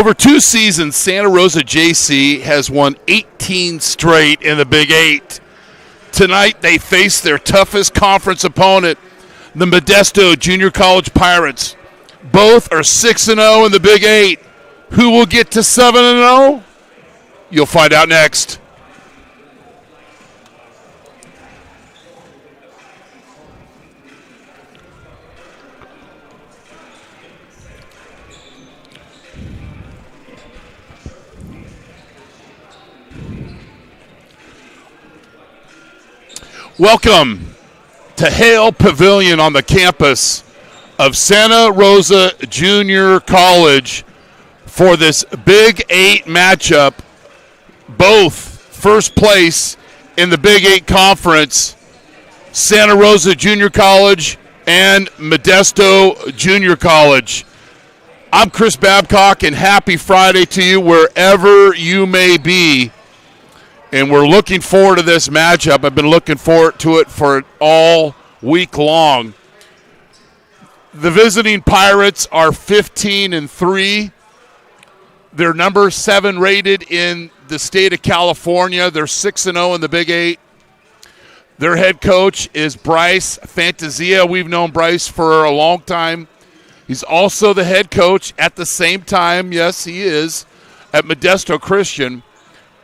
Over 2 seasons, Santa Rosa JC has won 18 straight in the Big 8. Tonight, they face their toughest conference opponent, the Modesto Junior College Pirates. Both are 6-0 in the Big 8. Who will get to 7-0? You'll find out next. Welcome to Hale Pavilion on the campus of Santa Rosa Junior College for this Big 8 matchup. Both first place in the Big 8 Conference, Santa Rosa Junior College and Modesto Junior College. I'm Chris Babcock, and happy Friday to you wherever you may be. And we're looking forward to this matchup. I've been looking forward to it for all week long. The visiting Pirates are 15-3. They're number 7 rated in the state of California. They're 6-0 in the Big 8. Their head coach is Bryce Fantasia. We've known Bryce for a long time. He's also the head coach at the same time, yes, he is, at Modesto Christian,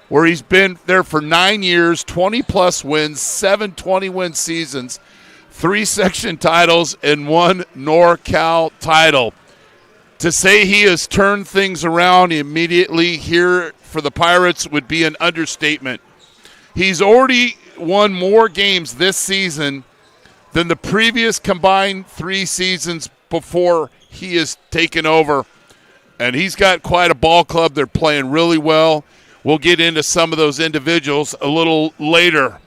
where he's been there for 9 years, 20-plus wins, 7 20-win seasons, 3 section titles, and 1 NorCal title. To say he has turned things around immediately here for the Pirates would be an understatement. He's already won more games this season than the previous combined 3 seasons before he has taken over. And he's got quite a ball club. They're playing really well. We'll get into some of those individuals a little later.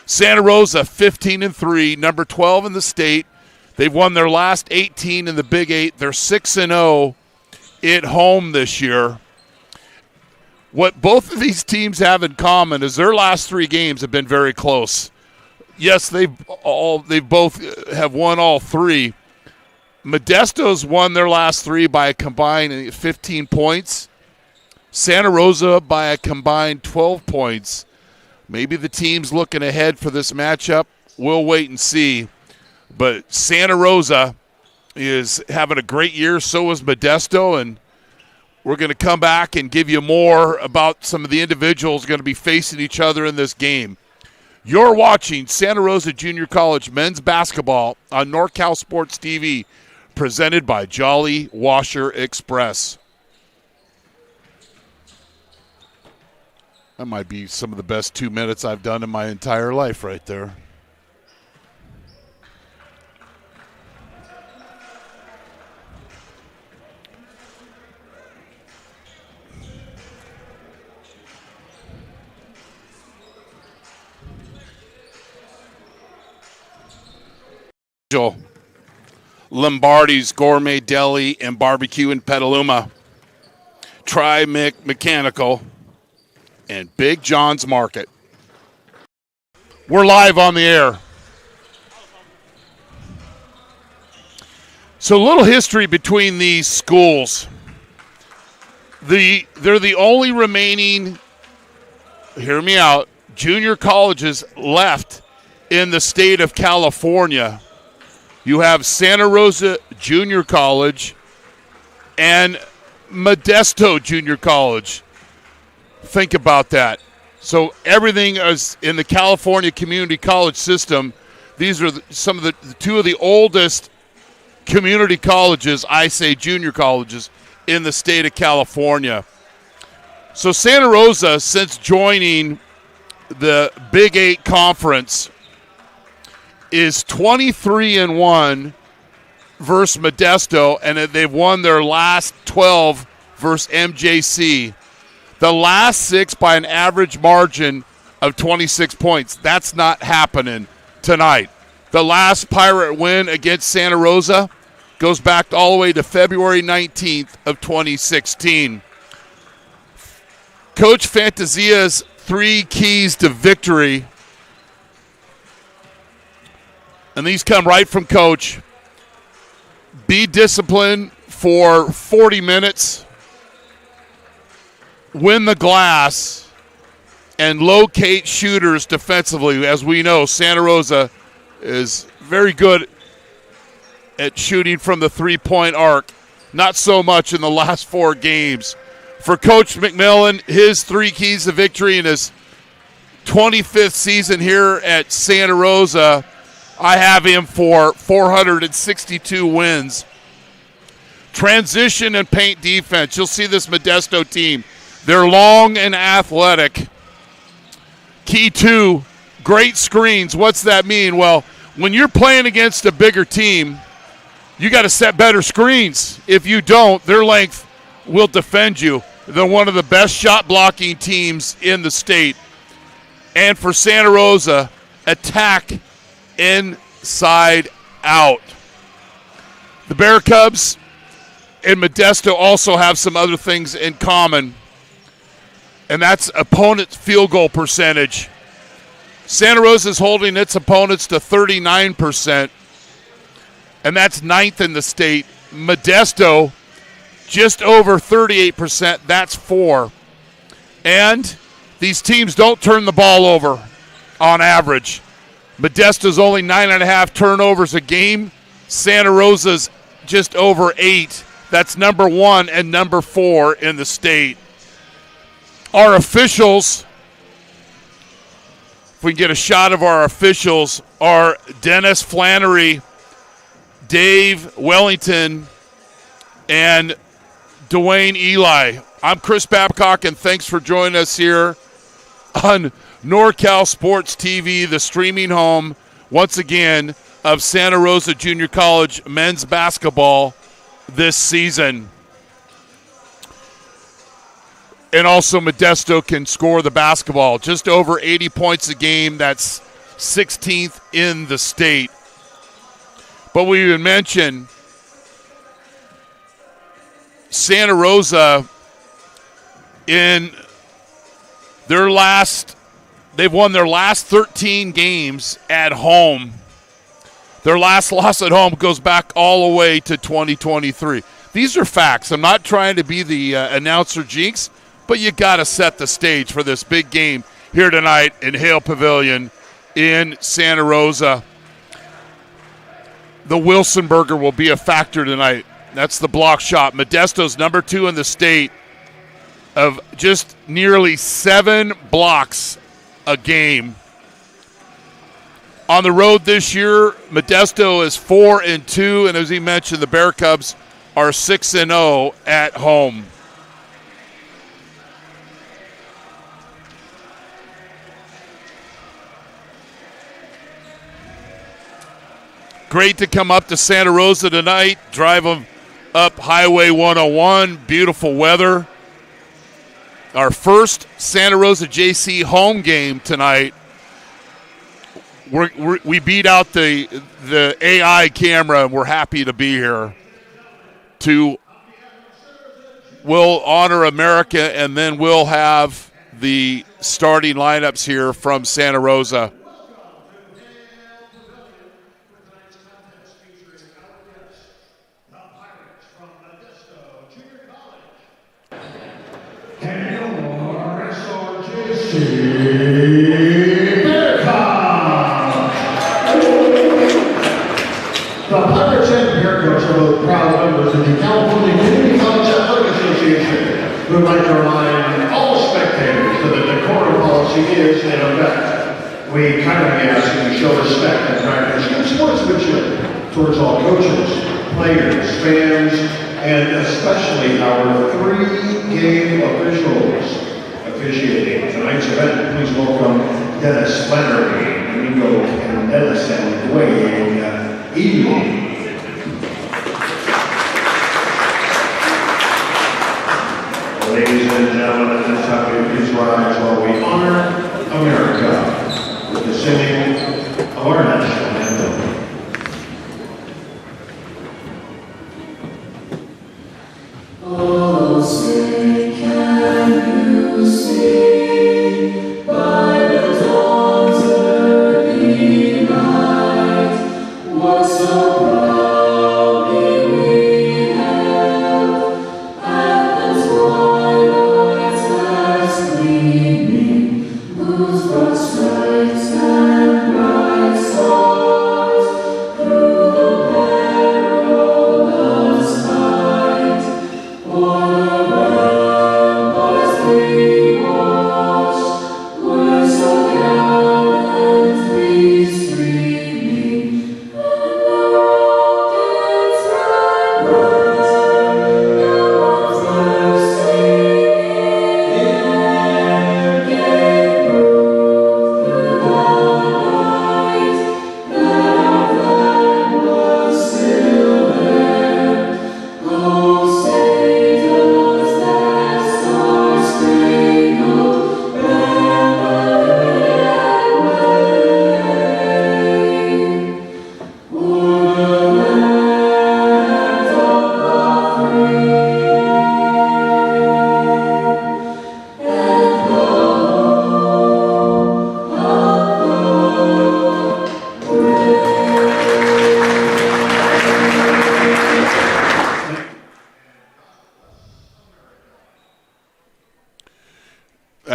Santa Rosa, 15-3, number 12 in the state. They've won their last 18 in the Big 8. They're 6-0 at home this year. What both of these teams have in common is their last 3 games have been very close. Yes, they both have won all 3. Modesto's won their last 3 by a combined 15 points. Santa Rosa by a combined 12 points. Maybe the team's looking ahead for this matchup. We'll wait and see. But Santa Rosa is having a great year. So is Modesto. And we're going to come back and give you more about some of the individuals going to be facing each other in this game. You're watching Santa Rosa Junior College men's basketball on NorCal Sports TV, presented by Jolly Washer Express. That might be some of the best 2 minutes I've done in my entire life right there. Lombardi's Gourmet Deli and Barbecue in Petaluma. Tri-Mic Mechanical. And Big John's Market. We're live on the air. So a little history between these schools. They're the only remaining, hear me out, junior colleges left in the state of California. You have Santa Rosa Junior College and Modesto Junior College. Think about that. So everything is in the California community college system. These are some of the 2 of the oldest community colleges, I say junior colleges, in the state of California. So Santa Rosa, since joining the Big 8 Conference, is 23-1 versus Modesto, and they've won their last 12 versus MJC. The last 6 by an average margin of 26 points. That's not happening tonight. The last Pirate win against Santa Rosa goes back all the way to February 19th of 2016. Coach Fantasia's 3 keys to victory, and these come right from Coach. Be disciplined for 40 minutes. win the glass and locate shooters defensively. As we know, Santa Rosa is very good at shooting from the three-point arc. Not so much in the last 4 games. For Coach McMillan, his 3 keys to victory in his 25th season here at Santa Rosa, I have him for 462 wins. Transition and paint defense. You'll see this Modesto team. They're long and athletic. Key 2, great screens. What's that mean? Well, when you're playing against a bigger team, you got to set better screens. If you don't, their length will defend you. They're one of the best shot blocking teams in the state. And for Santa Rosa, attack inside out. The Bear Cubs and Modesto also have some other things in common, and that's opponent field goal percentage. Santa Rosa is holding its opponents to 39%, and that's 9th in the state. Modesto, just over 38%, that's 4. And these teams don't turn the ball over on average. Modesto's only 9.5 turnovers a game. Santa Rosa's just over 8. That's number 1 and number 4 in the state. Our officials, if we can get a shot of our officials, are Dennis Flannery, Dave Wellington, and Dwayne Eli. I'm Chris Babcock, and thanks for joining us here on NorCal Sports TV, the streaming home, once again, of Santa Rosa Junior College men's basketball this season. And also Modesto can score the basketball. Just over 80 points a game. That's 16th in the state. But we even mentioned Santa Rosa in their they've won their last 13 games at home. Their last loss at home goes back all the way to 2023. These are facts. I'm not trying to be the announcer jinx, but you got to set the stage for this big game here tonight in Hale Pavilion in Santa Rosa. The Wilson Burger will be a factor tonight. That's the block shot. Modesto's number 2 in the state of just nearly 7 blocks a game. On the road this year, Modesto is 4-2, and as he mentioned, the Bear Cubs are 6-0 at home. Great to come up to Santa Rosa tonight, drive them up Highway 101, beautiful weather. Our first Santa Rosa JC home game tonight. We beat out the AI camera, and we're happy to be here. We'll honor America, and then we'll have the starting lineups here from Santa Rosa. The Pirates and Bear Cubs are both proud members of the California Community College Athletic Association. We'd like to remind all spectators that the decorum policy is in effect. We kindly ask you to show respect and practice good sportsmanship towards all coaches, players, fans, and especially our 3 game officials. Officiating tonight's event, please welcome Dennis Flannery, Domingo Candelas, and Dwayne Eli. Ladies and gentlemen, at this time, please rise while we honor America with the singing of our national anthem. Oh, say, can you see by the dawn's early light what so proudly we hailed at the twilight's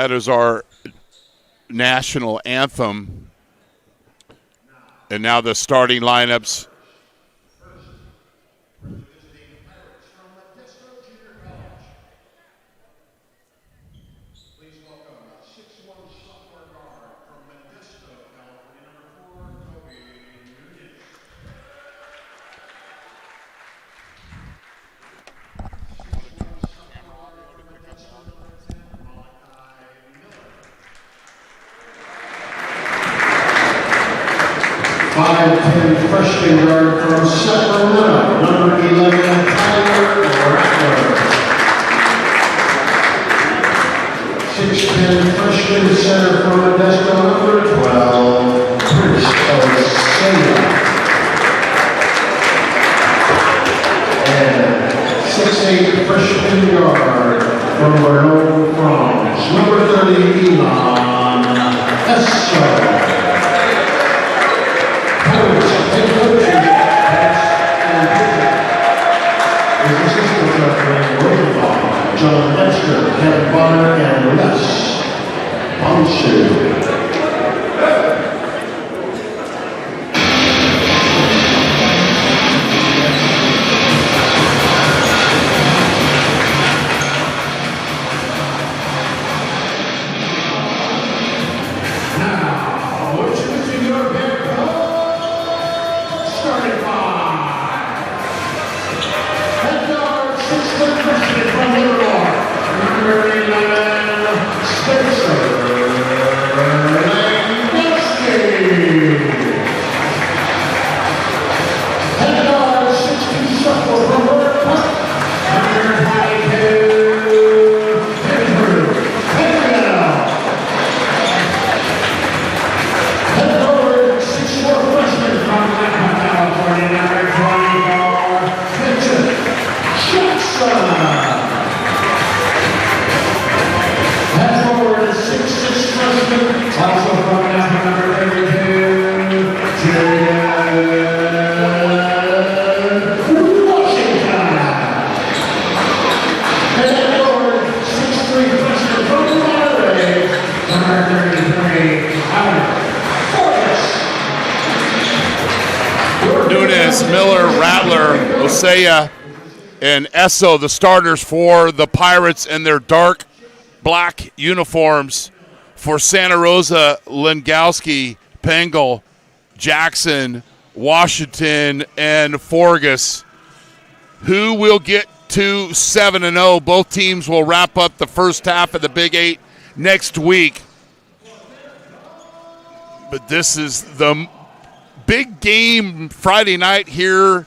That is our national anthem. And now the starting lineups. Please welcome 6'1" sophomore guard from Modesto, California, number 4, Kobe Nunez. 6'1" sophomore guard from Modesto, number 10, Malachi Miller. 5'10" freshman guard from Sacramento, number 11, Tyler Rattler. 6'10" freshman center from Modesto, number 12, Prince Osea. And 6'8" freshman guard from Vernon France, number 30, Elon Esso. Coach, head coaches, Pats and Pickett. His assistant referee, Rosa, John Lester, Kevin Bonner, and Les Bonsu. Now, choosing your head coach, starting five. Head guard, 6'10" freshman from Livermore, number 11, Spencer Langowski. Head guard, 6'2" sophomore from Burnett Park, number 22, Andrew Henriel. Head forward, 6'4" freshman from Napa, California, number 24, Vincent Jackson. Head forward, 6'6" freshman, also from Napa, number 32, Jaden Washington. And head forward, 6'3" freshman from Monterey, number 33, Alex Forrest. Nunez, Miller, Rattler, Osea, and Esso, the starters for the Pirates in their dark black uniforms. For Santa Rosa, Langowski, Pengel, Jackson, Washington, and Forgas. Who will get to 7-0? Both teams will wrap up the first half of the Big Eight next week. But this is the big game Friday night here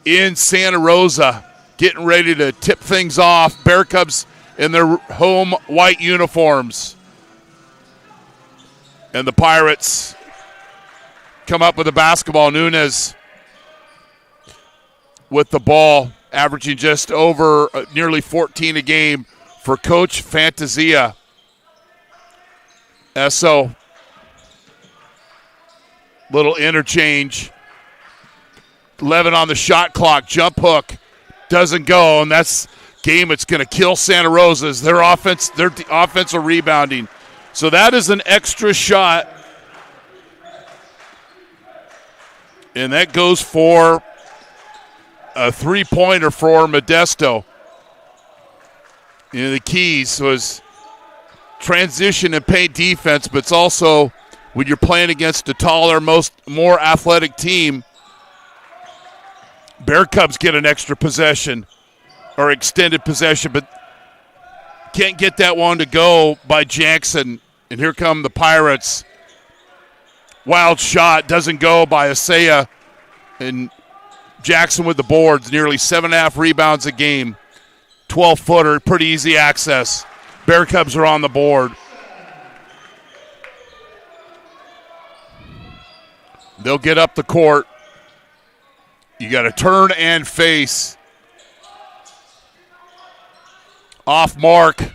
in Santa Rosa, getting ready to tip things off. Bear Cubs in their home white uniforms. And the Pirates come up with the basketball. Nunez with the ball, averaging just over nearly 14 a game for Coach Fantasia. Esso, little interchange. 11 on the shot clock. Jump hook doesn't go, and that's game it's going to kill Santa Rosa's. Their offensive rebounding. So that is an extra shot, and that goes for a three-pointer for Modesto. You know, the keys was transition and paint defense, but it's also when you're playing against a taller, more athletic team, Bear Cubs get an extra possession or extended possession, but can't get that one to go by Jackson. And here come the Pirates. Wild shot doesn't go by Osea, and Jackson with the boards, nearly 7.5 rebounds a game. 12-footer, pretty easy access. Bear Cubs are on the board. They'll get up the court. You got to turn and face. Off mark.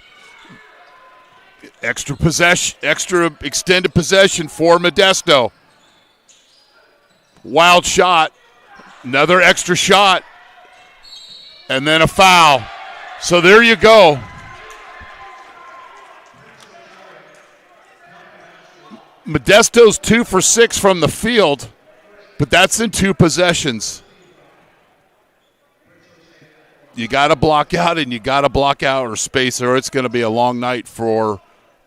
Extra extended possession for Modesto. Wild shot. Another extra shot. And then a foul. So there you go. Modesto's 2 for 6 from the field, but that's in 2 possessions. You got to block out, and you got to block out or space, or it's going to be a long night for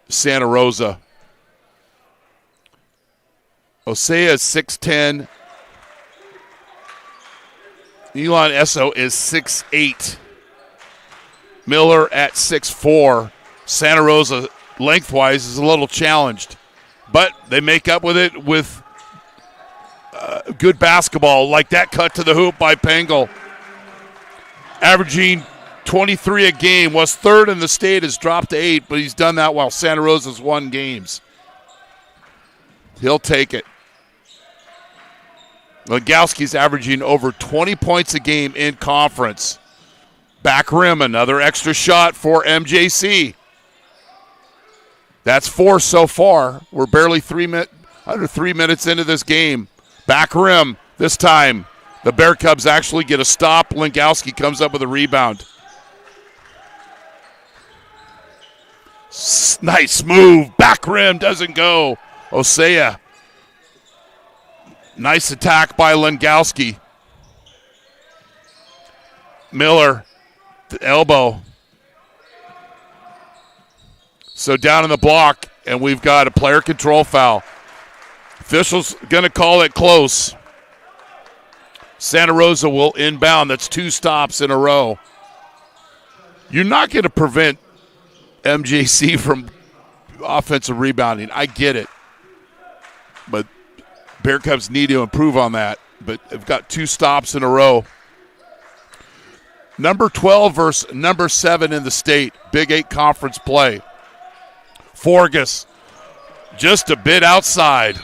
Santa Rosa. Osea is 6'10". Elon Esso is 6'8". Miller at 6'4". Santa Rosa lengthwise is a little challenged, but they make up with it with good basketball, like that cut to the hoop by Pengel. Averaging 23 a game, was third in the state, has dropped to 8, but he's done that while Santa Rosa's won games. He'll take it. Legowski's averaging over 20 points a game in conference. Back rim, another extra shot for MJC. That's 4 so far. We're barely under 3 minutes into this game. Back rim this time. The Bear Cubs actually get a stop. Legowski comes up with a rebound. Nice move. Back rim doesn't go. Osea. Nice attack by Legowski. Miller. The elbow. So down in the block, and we've got a player control foul. Officials going to call it close. Santa Rosa will inbound. That's 2 stops in a row. You're not going to prevent MJC from offensive rebounding. I get it. But Bear Cubs need to improve on that. But they've got 2 stops in a row. Number 12 versus number 7 in the state. Big 8 conference play. Forgas just a bit outside.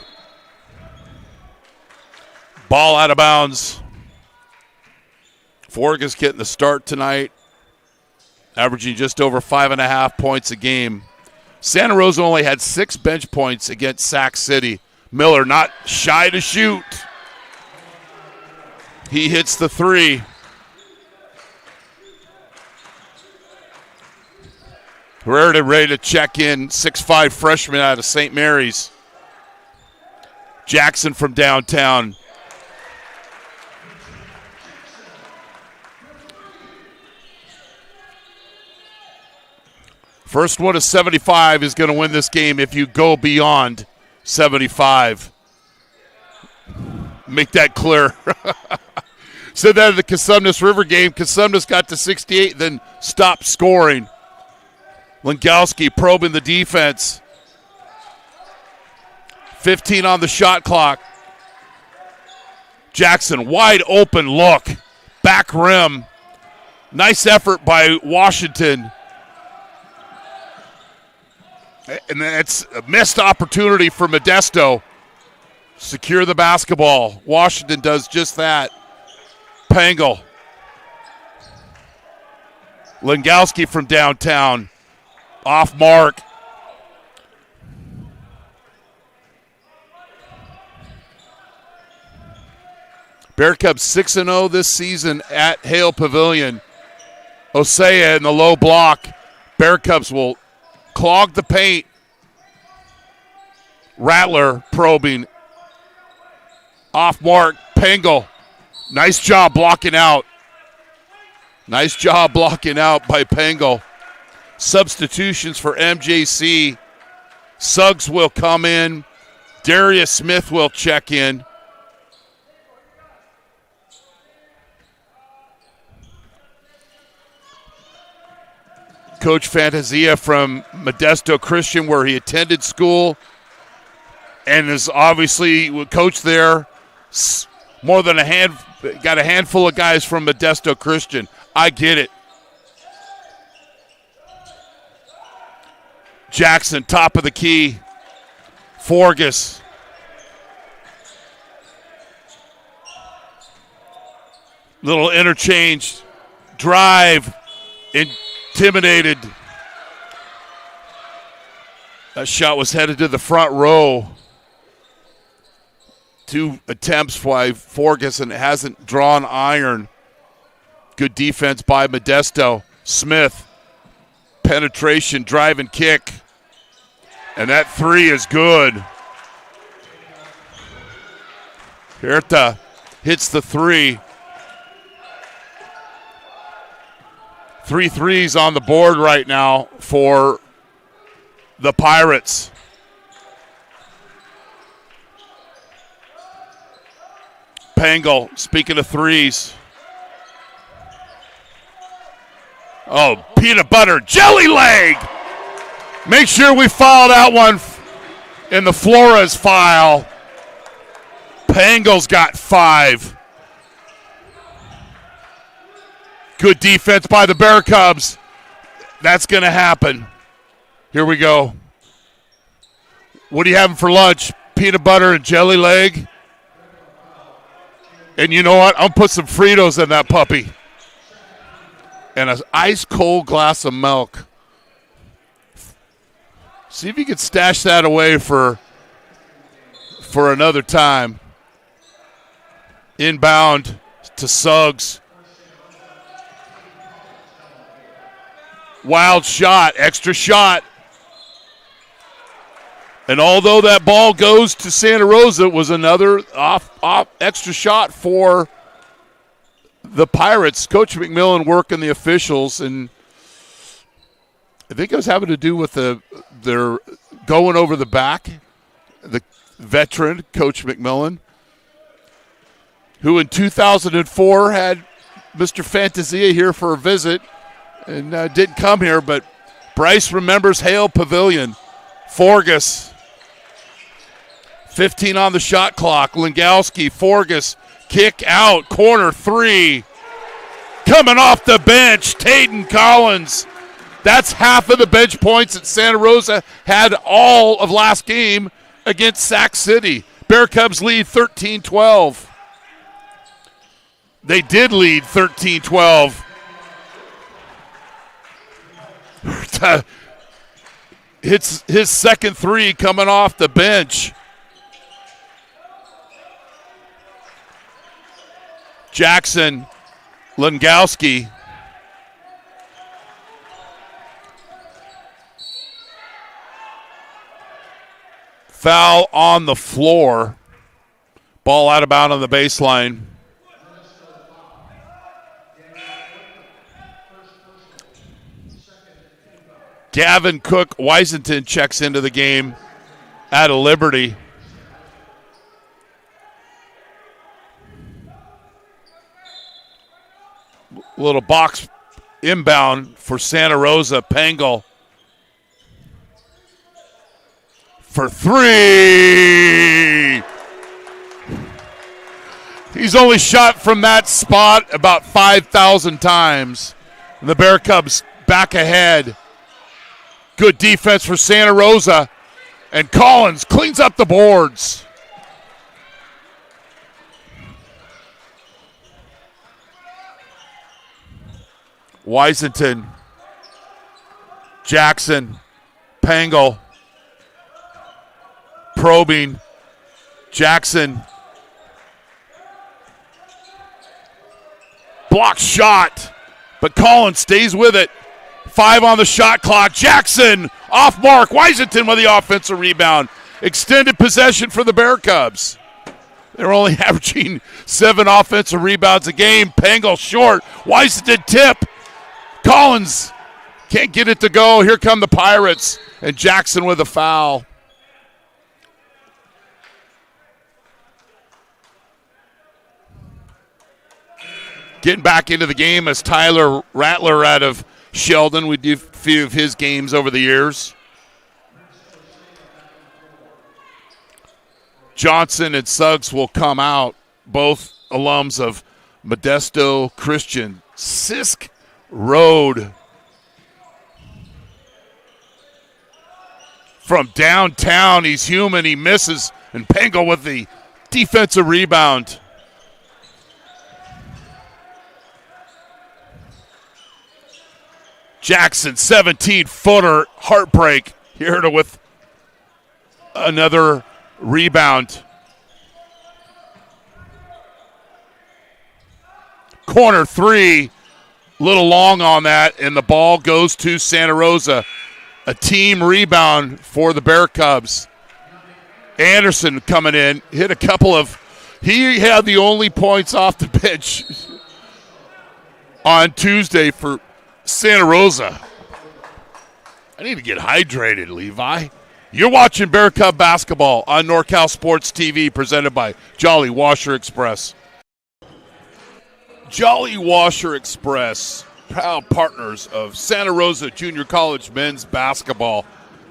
Ball out of bounds. Forgas getting the start tonight, averaging just over 5.5 points a game. Santa Rosa only had 6 bench points against Sac City. Miller not shy to shoot. He hits the 3. Herrera ready to check in, 6'5" freshman out of St. Mary's. Jackson from downtown. First one to 75 is going to win this game if you go beyond 75. Make that clear. Said that in the Cosumnes River game. Cosumnes got to 68, then stopped scoring. Legowski probing the defense. 15 on the shot clock. Jackson, wide open look. Back rim. Nice effort by Washington. And that's a missed opportunity for Modesto. Secure the basketball. Washington does just that. Pengel. Legowski from downtown. Off mark. Bear Cubs 6-0 this season at Hale Pavilion. Osea in the low block. Bear Cubs will clog the paint. Rattler probing. Off mark. Pengel. Nice job blocking out. Nice job blocking out by Pengel. Substitutions for MJC. Suggs will come in. Darius Smith will check in. Coach Fantasia from Modesto Christian, where he attended school and is obviously coached there. More than got a handful of guys from Modesto Christian. I get it. Jackson, top of the key. Forgas. Little interchange. Drive. Intimidated. That shot was headed to the front row. 2 attempts by Forgas and hasn't drawn iron. Good defense by Modesto. Smith. Penetration, drive and kick. And that 3 is good. Huerta hits the three. 3 threes on the board right now for the Pirates. Pangol, speaking of threes. Oh, peanut butter jelly leg. Make sure we file that one in the Flores file. Pangol's got 5. Good defense by the Bear Cubs. That's going to happen. Here we go. What are you having for lunch? Peanut butter and jelly leg? And you know what? I'm going to put some Fritos in that puppy. And an ice-cold glass of milk. See if you can stash that away for another time. Inbound to Suggs. Wild shot, extra shot. And although that ball goes to Santa Rosa, it was another off extra shot for the Pirates. Coach McMillan working the officials, and I think it was having to do with their going over the back. The veteran, Coach McMillan, who in 2004 had Mr. Fantasia here for a visit and didn't come here, but Bryce remembers Hale Pavilion. Forgas, 15 on the shot clock. Lingowski, Forgas, kick out, corner 3. Coming off the bench, Tayden Collins. That's half of the bench points that Santa Rosa had all of last game against Sac City. Bear Cubs lead 13-12. They did lead 13-12. Hits his second 3 coming off the bench. Jackson, Lingowski. Foul on the floor. Ball out of bounds on the baseline. Gavin Cook Washington checks into the game out of Liberty. Little box inbound for Santa Rosa. Pangol for 3. He's only shot from that spot about 5,000 times. And the Bear Cubs back ahead. Good defense for Santa Rosa. And Collins cleans up the boards. Washington, Jackson, Pangol, probing, Jackson, block shot, but Collins stays with it. 5 on the shot clock. Jackson off mark. Washington with the offensive rebound. Extended possession for the Bear Cubs. They're only averaging 7 offensive rebounds a game. Pangol short. Washington tip. Collins can't get it to go. Here come the Pirates. And Jackson with a foul. Getting back into the game is Tyler Rattler out of Sheldon. We do a few of his games over the years. Johnson and Suggs will come out, both alums of Modesto Christian. Sisk Road. From downtown, he's human, he misses, and Pangol with the defensive rebound. Jackson, 17-footer, heartbreak. Here with another rebound. Corner 3, little long on that, and the ball goes to Santa Rosa. A team rebound for the Bear Cubs. Anderson coming in, hit a couple of He had the only points off the bench on Tuesday for Santa Rosa. I need to get hydrated, Levi. You're watching Bear Cub basketball on NorCal Sports TV, presented by Jolly Washer Express. Jolly Washer Express, proud partners of Santa Rosa Junior College men's basketball,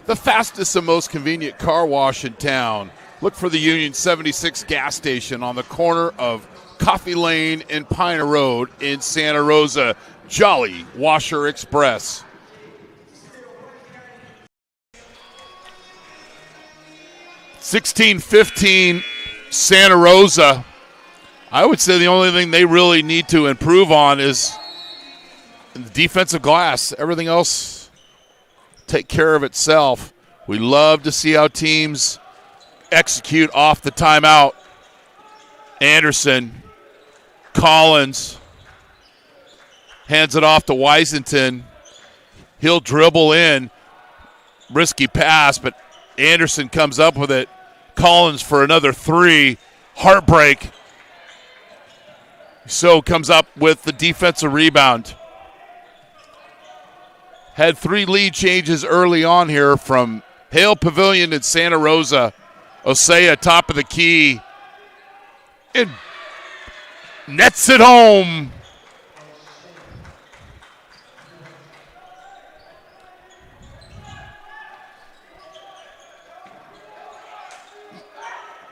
the fastest and most convenient car wash in town. Look for the Union 76 gas station on the corner of Coffee Lane and Piner Road in Santa Rosa. Jolly Washer Express. (16-15) Santa Rosa. I would say the only thing they really need to improve on is the defensive glass. Everything else take care of itself. We love to see how teams execute off the timeout. Anderson, Collins, hands it off to Washington. He'll dribble in. Risky pass, but Anderson comes up with it. Collins for another three. Heartbreak. So comes up with the defensive rebound. Had 3 lead changes early on here from Hale Pavilion and Santa Rosa. Osea, top of the key. And nets it home.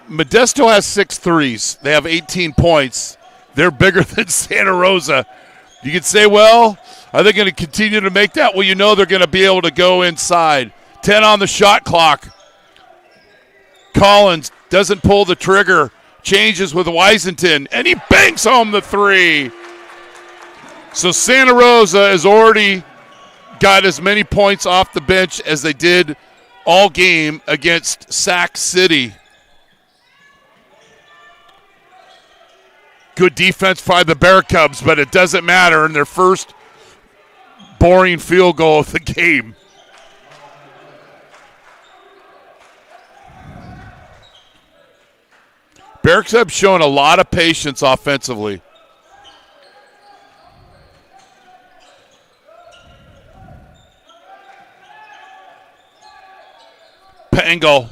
Modesto has 6 threes. They have 18 points. They're bigger than Santa Rosa. You could say, well, are they going to continue to make that? Well, you know they're going to be able to go inside. 10 on the shot clock. Collins doesn't pull the trigger. Changes with Washington, and he banks home the 3. So Santa Rosa has already got as many points off the bench as they did all game against Sac City. Good defense by the Bear Cubs, but it doesn't matter in their first boring field goal of the game. Bear Cubs showing a lot of patience offensively. Pangle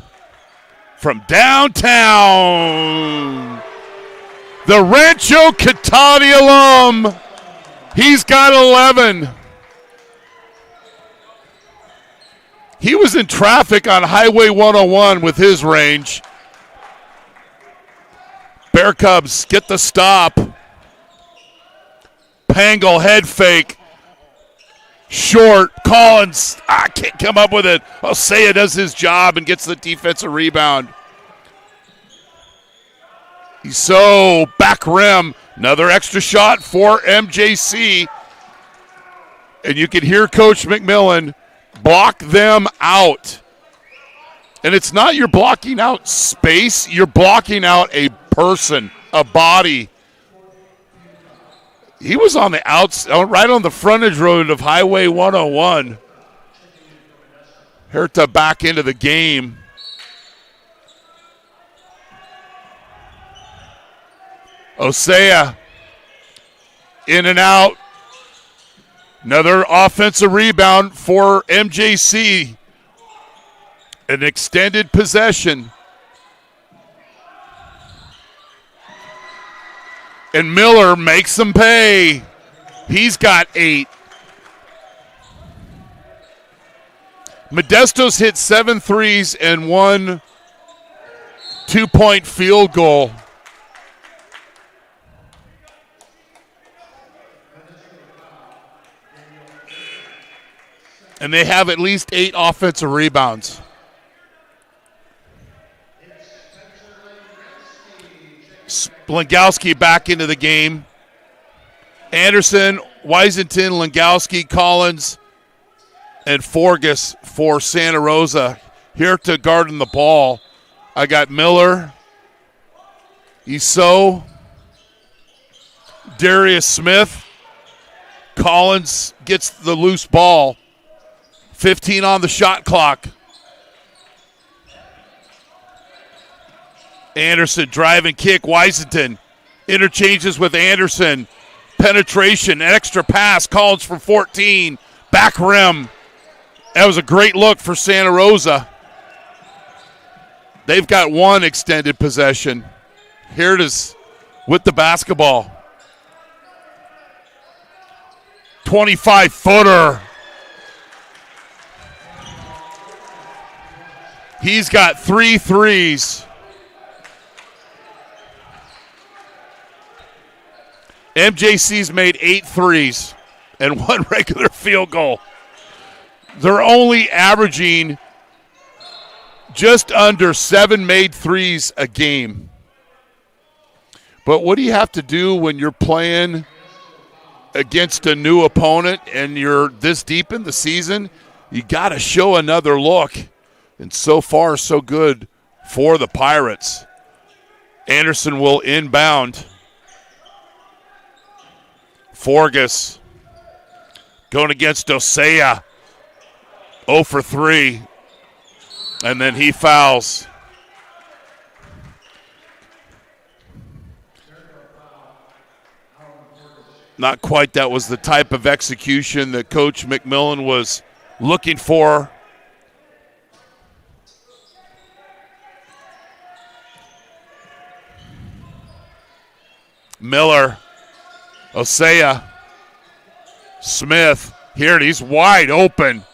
from downtown. The Rancho Catati alum. He's got 11. He was in traffic on Highway 101 with his range. Bear Cubs get the stop. Pangle head fake. Short. Collins can't come up with it. Osea does his job and gets the defensive rebound. So back rim. Another extra shot for MJC. And you can hear Coach McMillan block them out. And it's not you're blocking out space. You're blocking out a person, a body. He was on the right on the frontage road of Highway 101. Herta back into the game. Osea in and out. Another offensive rebound for MJC. An extended possession. And Miller makes them pay. He's got 8. Modesto's hit 7 threes and 1 2-point field goal. And they have at least 8 offensive rebounds. Langowski back into the game. Anderson, Washington, Langowski, Collins, and Forgus for Santa Rosa. Here to guarding the ball. I got Miller, Iso, Darius Smith. Collins gets the loose ball. 15 on the shot clock. Anderson driving kick. Washington interchanges with Anderson. Penetration, an extra pass. Collins for 14. Back rim. That was a great look for Santa Rosa. They've got one extended possession. Here it is with the basketball. 25-footer. He's got 3 threes. MJC's made 8 threes and 1 regular field goal. They're only averaging just under 7 made threes a game. But what do you have to do when you're playing against a new opponent and you're this deep in the season? You got to show another look. And so far, so good for the Pirates. Anderson will inbound. Forgas going against Osea. 0 for 3. And then he fouls. Not quite. That was the type of execution that Coach McMillan was looking for. Miller. Osea. Smith. Here it is. He's wide open.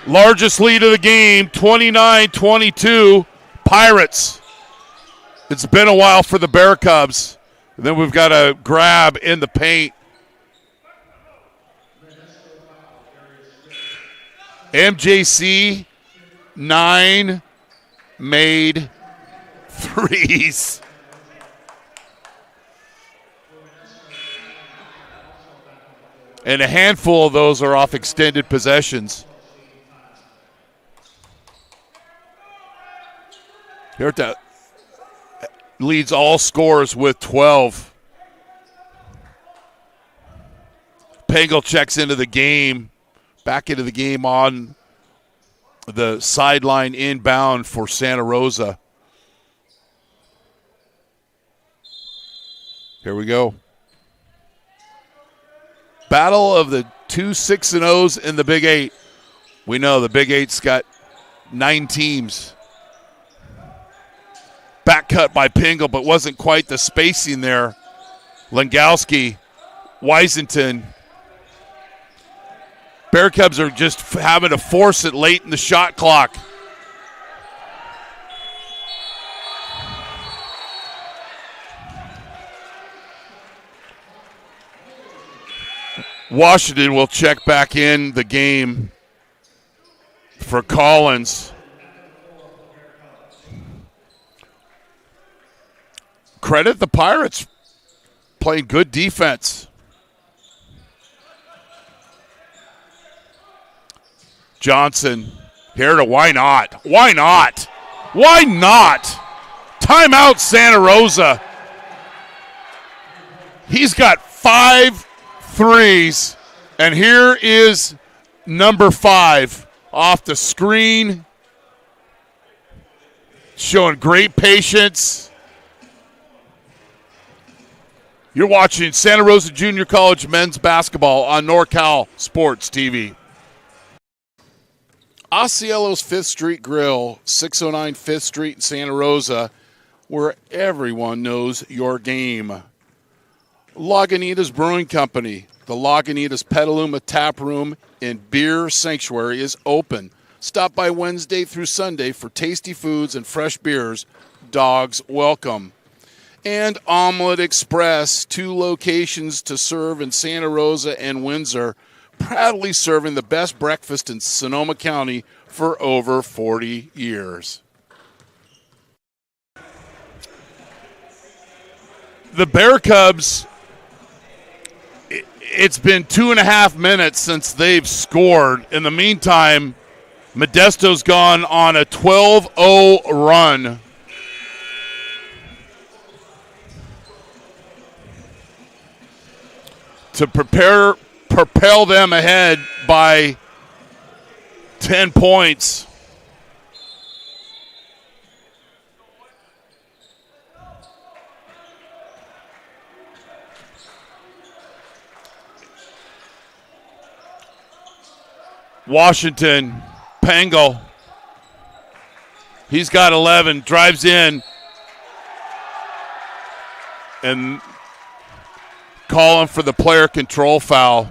Largest lead of the game, 29-22, Pirates. It's been a while for the Bear Cubs. And then we've got a grab in the paint. MJC, 9 made threes. And a handful of those are off extended possessions. Huerta leads all scorers with 12. Pengel checks into the game, back into the game on the sideline inbound for Santa Rosa. Here we go. Battle of the 2 6-0s in the Big 8. We know the Big 8's got 9 teams. Back cut by Pengel, but wasn't quite the spacing there. Langowski, Washington. Bear Cubs are just having to force it late in the shot clock. Washington will check back in the game for Collins. Credit the Pirates, playing good defense. Johnson here to why not? Why not? Why not? Timeout Santa Rosa. He's got 5 threes, and here is number 5 off the screen, showing great patience. You're watching Santa Rosa Junior College men's basketball on NorCal Sports TV. Osceola's 5th Street Grill, 609 5th Street in Santa Rosa, where everyone knows your game. Lagunitas Brewing Company, the Lagunitas Petaluma Tap Room and Beer Sanctuary is open. Stop by Wednesday through Sunday for tasty foods and fresh beers. Dogs welcome. And Omelet Express, 2 locations to serve in Santa Rosa and Windsor, proudly serving the best breakfast in Sonoma County for over 40 years. The Bear Cubs, it's been 2.5 minutes since they've scored. In the meantime, Modesto's gone on a 12-0 run. To propel them ahead by 10 points. Washington, Pengel. He's got 11, drives in, and calling for the player control foul.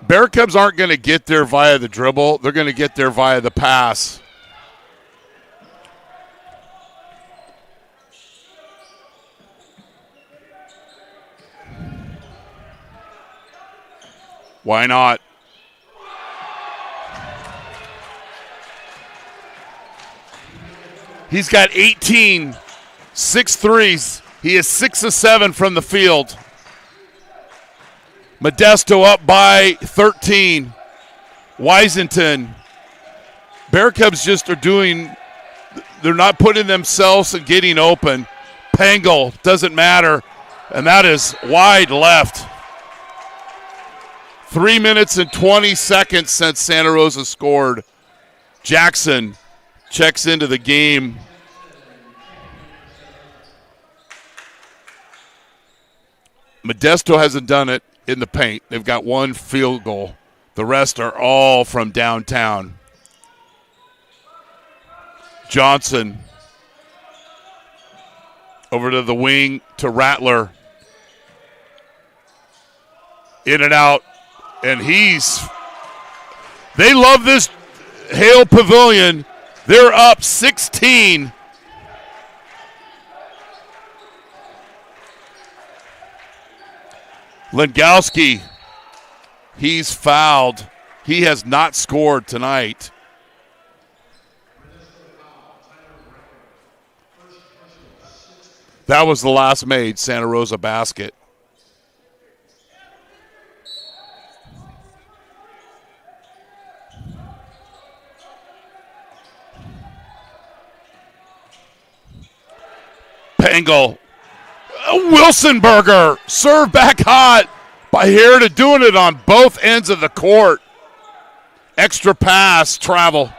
Bear Cubs aren't going to get there via the dribble. They're going to get there via the pass. Why not? He's got 18, 6 threes. He is 6 of 7 from the field. Modesto up by 13. Washington. Bear Cubs just are doing, they're not putting themselves and getting open. Pengel, doesn't matter. And that is wide left. 3 minutes and 20 seconds since Santa Rosa scored. Jackson checks into the game. Modesto hasn't done it in the paint. They've got one field goal. The rest are all from downtown. Johnson over to the wing to Rattler. In and out. And they love this Hale Pavilion. They're up 16. Lengowski, he's fouled. He has not scored tonight. That was the last made Santa Rosa basket. Pengel. Wilsonberger served back hot by Herita, doing it on both ends of the court. Extra pass, travel.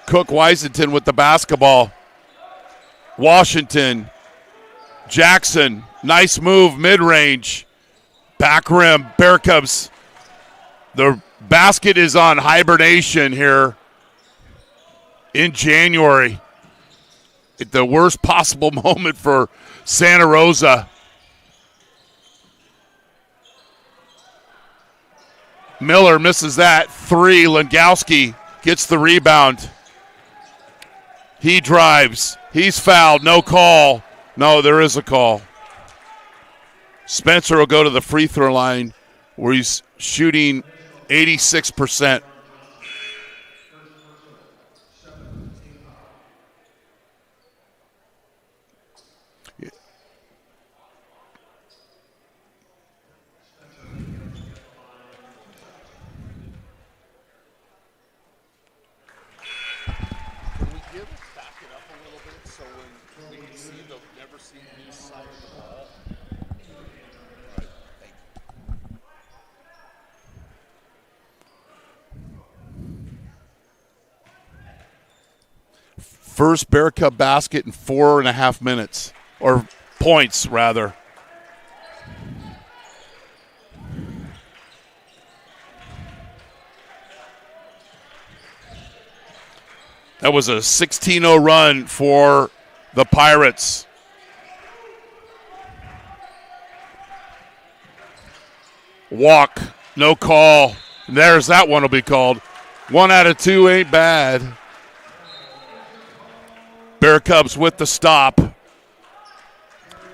Cook Washington with the basketball. Washington. Jackson, nice move, mid-range. Back rim, Bear Cubs. The basket is on hibernation here in January. At the worst possible moment for Santa Rosa. Miller misses that. 3, Lengowski gets the rebound. He drives. He's fouled, no call. No, there is a call. Spencer will go to the free throw line where he's shooting 86%. First Bear Cub basket in 4.5 minutes, or points rather. That was a 16-0 run for the Pirates. Walk, no call. There's that one will be called. 1 out of 2 ain't bad. Bear Cubs with the stop.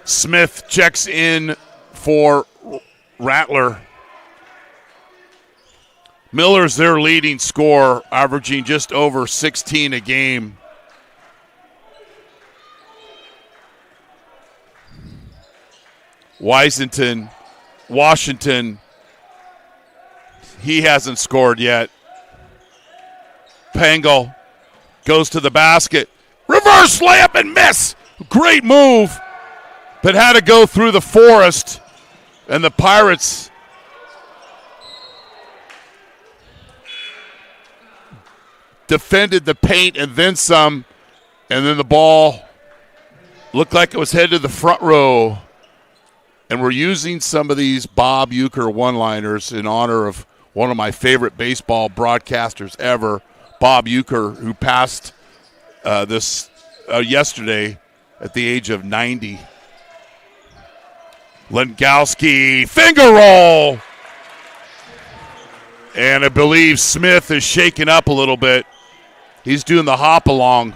Smith checks in for Rattler. Miller's their leading scorer, averaging just over 16 a game. Washington He hasn't scored yet. Pengel goes to the basket. Reverse layup and miss. Great move, but had to go through the forest. And the Pirates defended the paint and then some. And then the ball looked like it was headed to the front row. And we're using some of these Bob Uecker one-liners in honor of one of my favorite baseball broadcasters ever, Bob Uecker, who passed yesterday at the age of 90. Lengowski, finger roll. And I believe Smith is shaken up a little bit. He's doing the hop along.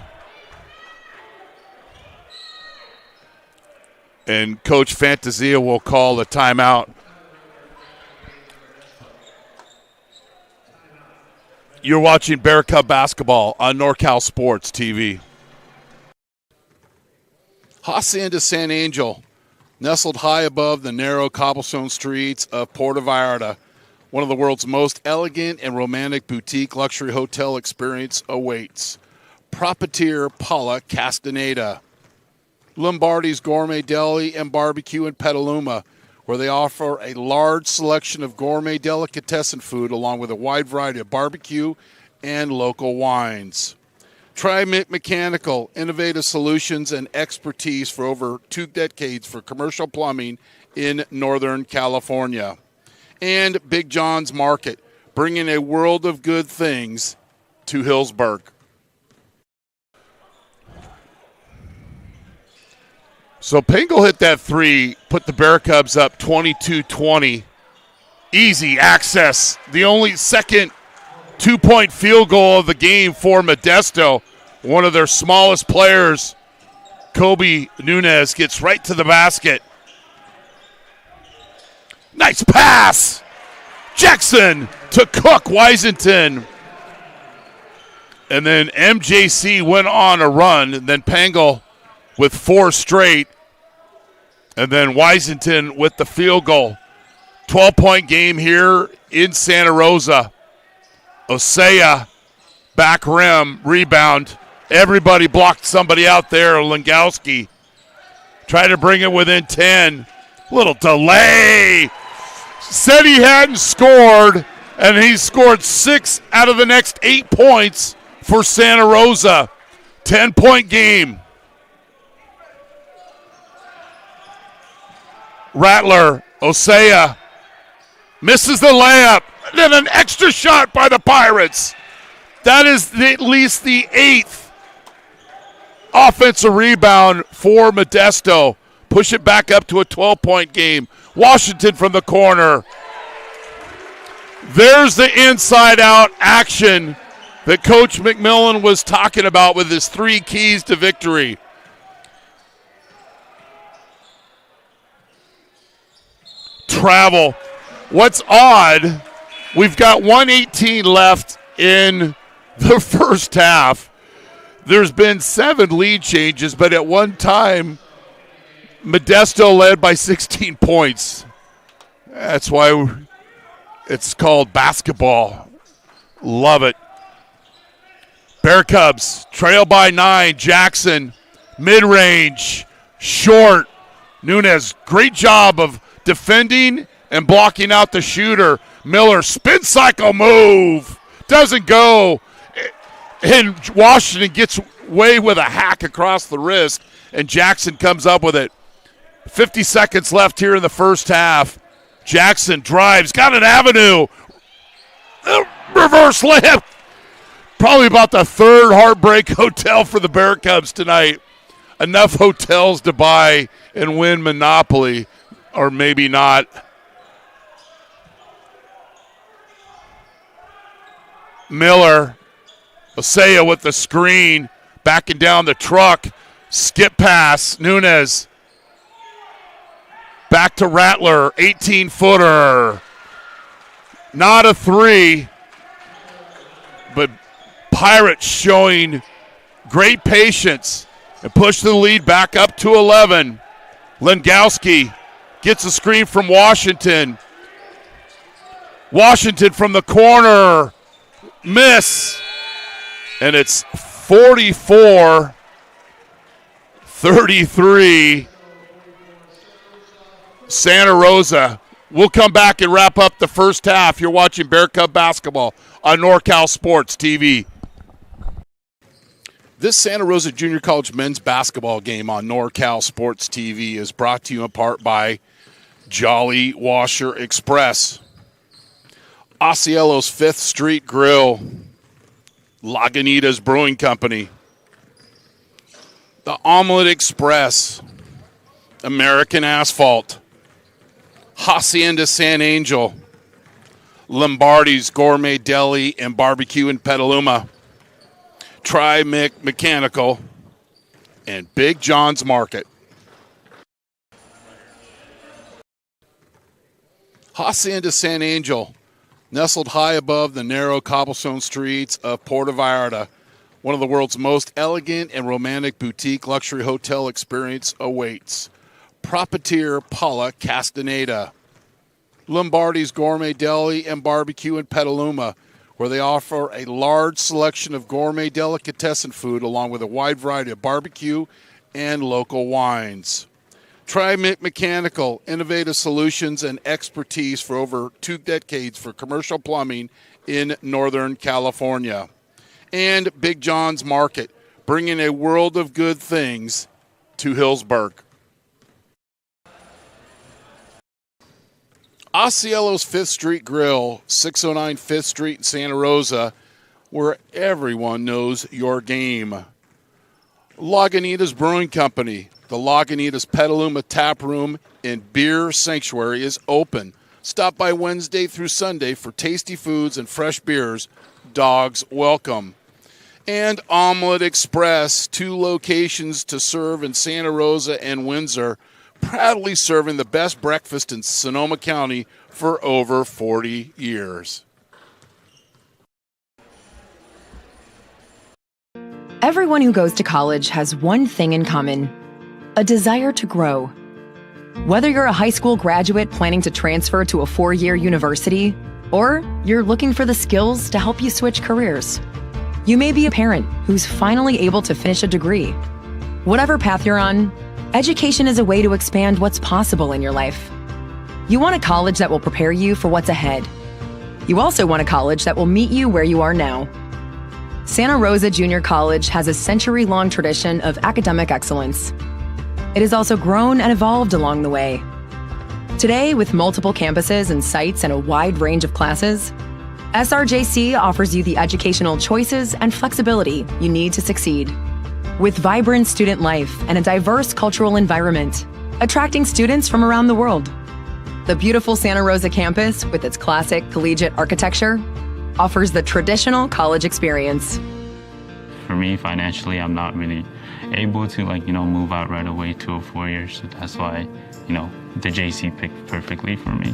And Coach Fantasia will call the timeout. You're watching Bear Cub basketball on NorCal Sports TV. Hacienda San Angel, nestled high above the narrow cobblestone streets of Puerto Vallarta, one of the world's most elegant and romantic boutique luxury hotel experience awaits. Propetir Paula Castaneda. Lombardi's Gourmet Deli and Barbecue in Petaluma, where they offer a large selection of gourmet delicatessen food along with a wide variety of barbecue and local wines. Tri-Mint Mechanical, innovative solutions and expertise for over 2 decades for commercial plumbing in Northern California. And Big John's Market, bringing a world of good things to Hillsburg. So Pengel hit that three, put the Bear Cubs up 22-20. Easy access. The only second 2-point field goal of the game for Modesto. One of their smallest players, Kobe Nunez, gets right to the basket. Nice pass. Jackson to Cook Washington. And then MJC went on a run. And then Pengel with 4 straight. And then Washington with the field goal. 12-point game here in Santa Rosa. Osea, back rim, rebound. Everybody blocked somebody out there. Lengowski tried to bring it within 10. Little delay. Said he hadn't scored, and he scored 6 out of the next 8 points for Santa Rosa. 10-point game. Rattler, Osea, misses the layup. Then an extra shot by the Pirates. That is at least the 8th offensive rebound for Modesto. Push it back up to a 12-point game. Washington from the corner. There's the inside-out action that Coach McMillan was talking about with his 3 keys to victory. Travel. What's odd, we've got 1:18 left in the first half. There's been 7 lead changes, but at one time, Modesto led by 16 points. That's why it's called basketball. Love it. Bear Cubs trail by 9. Jackson, mid-range, short. Nunez, great job of defending and blocking out the shooter. Miller, spin cycle move. Doesn't go. And Washington gets away with a hack across the wrist, and Jackson comes up with it. 50 seconds left here in the first half. Jackson drives, got an avenue. Reverse layup. Probably about the 3rd heartbreak hotel for the Bear Cubs tonight. Enough hotels to buy and win Monopoly, or maybe not. Miller, Osea with the screen, backing down the truck, skip pass, Nunez. Back to Rattler, 18-footer. Not a 3, but Pirates showing great patience and push the lead back up to 11. Lengowski gets a screen from Washington. Washington from the corner. Miss. And it's 44-33. Santa Rosa. We'll come back and wrap up the first half. You're watching Bear Cub basketball on NorCal Sports TV. This Santa Rosa Junior College men's basketball game on NorCal Sports TV is brought to you in part by Jolly Washer Express, Osceola's 5th Street Grill, Lagunitas Brewing Company, the Omelet Express, American Asphalt, Hacienda San Angel, Lombardi's Gourmet Deli and Barbecue in Petaluma, Tri-Mic Mechanical, and Big John's Market. Hacienda San Angel, nestled high above the narrow cobblestone streets of Puerto Vallarta, one of the world's most elegant and romantic boutique luxury hotel experience awaits. Propetir Paula Castaneda. Lombardi's Gourmet Deli and Barbecue in Petaluma, where they offer a large selection of gourmet delicatessen food along with a wide variety of barbecue and local wines. Tri-Mic Mechanical, innovative solutions and expertise for over 2 decades for commercial plumbing in Northern California. And Big John's Market, bringing a world of good things to Hillsburg. Osceola's 5th Street Grill, 609 5th Street in Santa Rosa, where everyone knows your game. Lagunitas Brewing Company, the Lagunitas Petaluma Tap Room and Beer Sanctuary is open. Stop by Wednesday through Sunday for tasty foods and fresh beers. Dogs welcome. And Omelet Express, 2 locations to serve in Santa Rosa and Windsor, proudly serving the best breakfast in Sonoma County for over 40 years. Everyone who goes to college has one thing in common: a desire to grow. Whether you're a high school graduate planning to transfer to a 4-year university, or you're looking for the skills to help you switch careers. You may be a parent who's finally able to finish a degree. Whatever path you're on, education is a way to expand what's possible in your life. You want a college that will prepare you for what's ahead. You also want a college that will meet you where you are now. Santa Rosa Junior College has a century-long tradition of academic excellence. It has also grown and evolved along the way. Today, with multiple campuses and sites and a wide range of classes, SRJC offers you the educational choices and flexibility you need to succeed. With vibrant student life and a diverse cultural environment, attracting students from around the world. The beautiful Santa Rosa campus, with its classic collegiate architecture, offers the traditional college experience. For me, financially, I'm not really able to move out right away to a 4 years. So that's why, the JC picked perfectly for me.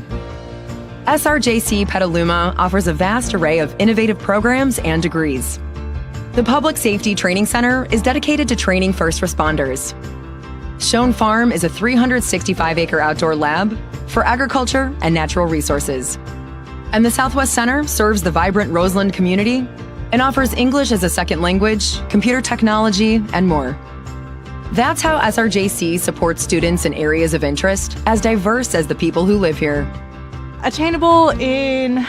SRJC Petaluma offers a vast array of innovative programs and degrees. The Public Safety Training Center is dedicated to training first responders. Schoen Farm is a 365-acre outdoor lab for agriculture and natural resources. And the Southwest Center serves the vibrant Roseland community and offers English as a second language, computer technology, and more. That's how SRJC supports students in areas of interest as diverse as the people who live here. Attainable in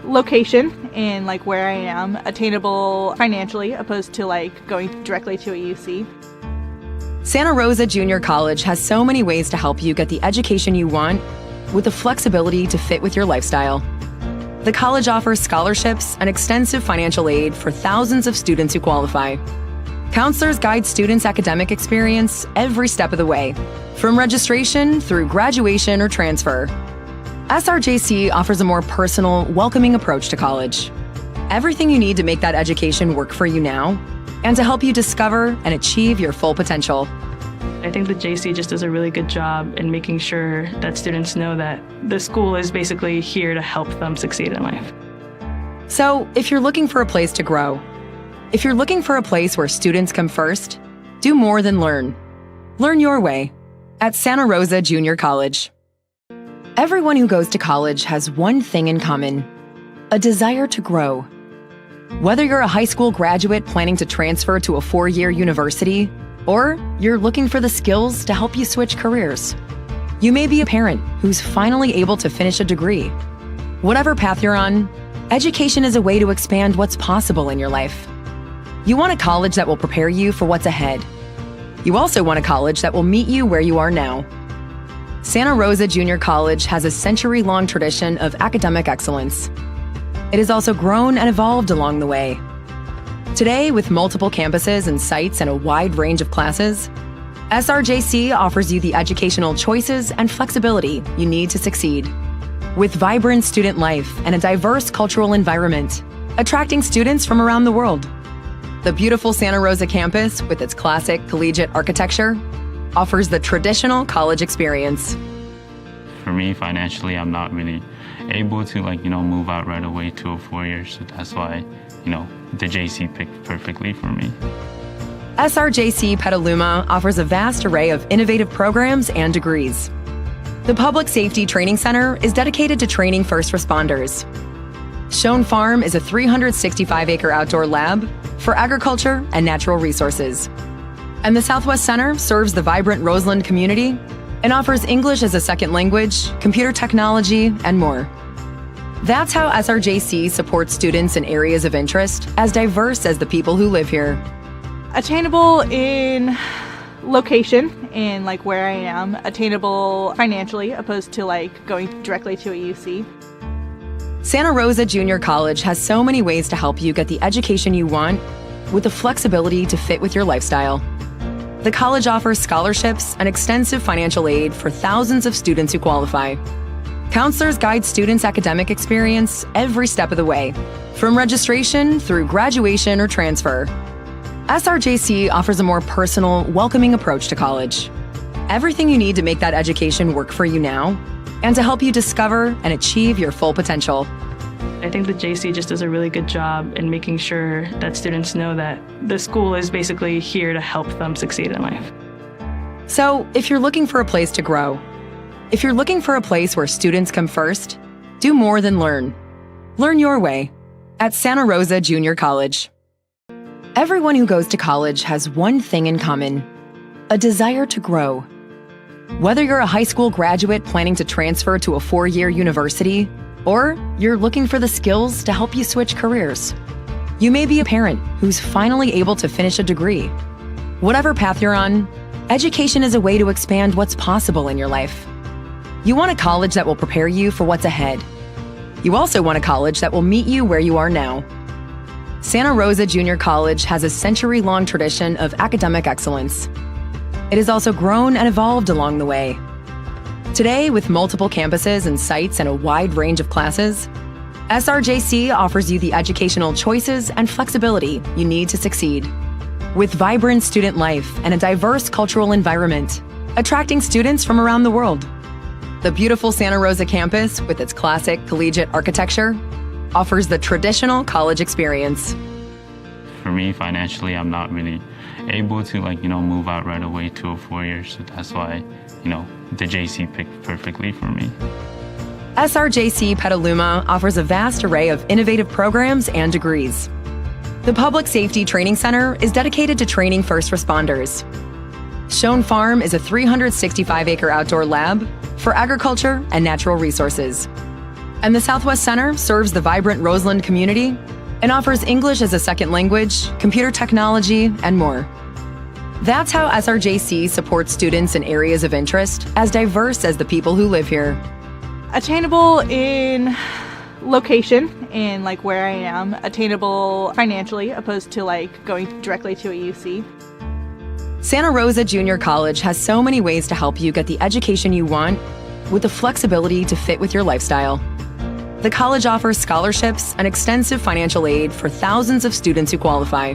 location and where I am, attainable financially opposed to going directly to a UC. Santa Rosa Junior College has so many ways to help you get the education you want with the flexibility to fit with your lifestyle. The college offers scholarships and extensive financial aid for thousands of students who qualify. Counselors guide students' academic experience every step of the way, from registration through graduation or transfer. SRJC offers a more personal, welcoming approach to college. Everything you need to make that education work for you now and to help you discover and achieve your full potential. I think the JC just does a really good job in making sure that students know that the school is basically here to help them succeed in life. So, if you're looking for a place to grow, if you're looking for a place where students come first, do more than learn. Learn your way at Santa Rosa Junior College. Everyone who goes to college has one thing in common: a desire to grow. Whether you're a high school graduate planning to transfer to a 4-year university, or you're looking for the skills to help you switch careers. You may be a parent who's finally able to finish a degree. Whatever path you're on, education is a way to expand what's possible in your life. You want a college that will prepare you for what's ahead. You also want a college that will meet you where you are now. Santa Rosa Junior College has a century-long tradition of academic excellence. It has also grown and evolved along the way. Today, with multiple campuses and sites and a wide range of classes, SRJC offers you the educational choices and flexibility you need to succeed. With vibrant student life and a diverse cultural environment, attracting students from around the world. The beautiful Santa Rosa campus, with its classic collegiate architecture, offers the traditional college experience. For me, financially, I'm not really able to move out right away to a 4-year, so that's why, the JC picked perfectly for me. SRJC Petaluma offers a vast array of innovative programs and degrees. The Public Safety Training Center is dedicated to training first responders. Schoen Farm is a 365-acre outdoor lab for agriculture and natural resources. And the Southwest Center serves the vibrant Roseland community and offers English as a second language, computer technology, and more. That's how SRJC supports students in areas of interest as diverse as the people who live here. Attainable in location and where I am, attainable financially opposed to going directly to a UC. Santa Rosa Junior College has so many ways to help you get the education you want with the flexibility to fit with your lifestyle. The college offers scholarships and extensive financial aid for thousands of students who qualify. Counselors guide students' academic experience every step of the way, from registration through graduation or transfer. SRJC offers a more personal, welcoming approach to college. Everything you need to make that education work for you now and to help you discover and achieve your full potential. I think the JC just does a really good job in making sure that students know that the school is basically here to help them succeed in life. So, if you're looking for a place to grow, if you're looking for a place where students come first, do more than learn. Learn your way at Santa Rosa Junior College. Everyone who goes to college has one thing in common: a desire to grow. Whether you're a high school graduate planning to transfer to a 4-year university, or you're looking for the skills to help you switch careers. You may be a parent who's finally able to finish a degree. Whatever path you're on, education is a way to expand what's possible in your life. You want a college that will prepare you for what's ahead. You also want a college that will meet you where you are now. Santa Rosa Junior College has a century-long tradition of academic excellence. It has also grown and evolved along the way. Today, with multiple campuses and sites and a wide range of classes, SRJC offers you the educational choices and flexibility you need to succeed. With vibrant student life and a diverse cultural environment, attracting students from around the world. The beautiful Santa Rosa campus, with its classic collegiate architecture, offers the traditional college experience. For me, financially, I'm not really able to move out right away to a 4-year, so that's why, the JC picked perfectly for me. SRJC Petaluma offers a vast array of innovative programs and degrees. The Public Safety Training Center is dedicated to training first responders. Schoen Farm is a 365-acre outdoor lab for agriculture and natural resources. And the Southwest Center serves the vibrant Roseland community and offers English as a second language, computer technology, and more. That's how SRJC supports students in areas of interest as diverse as the people who live here. Attainable in location and where I am, attainable financially opposed to going directly to a UC. Santa Rosa Junior College has so many ways to help you get the education you want with the flexibility to fit with your lifestyle. The college offers scholarships and extensive financial aid for thousands of students who qualify.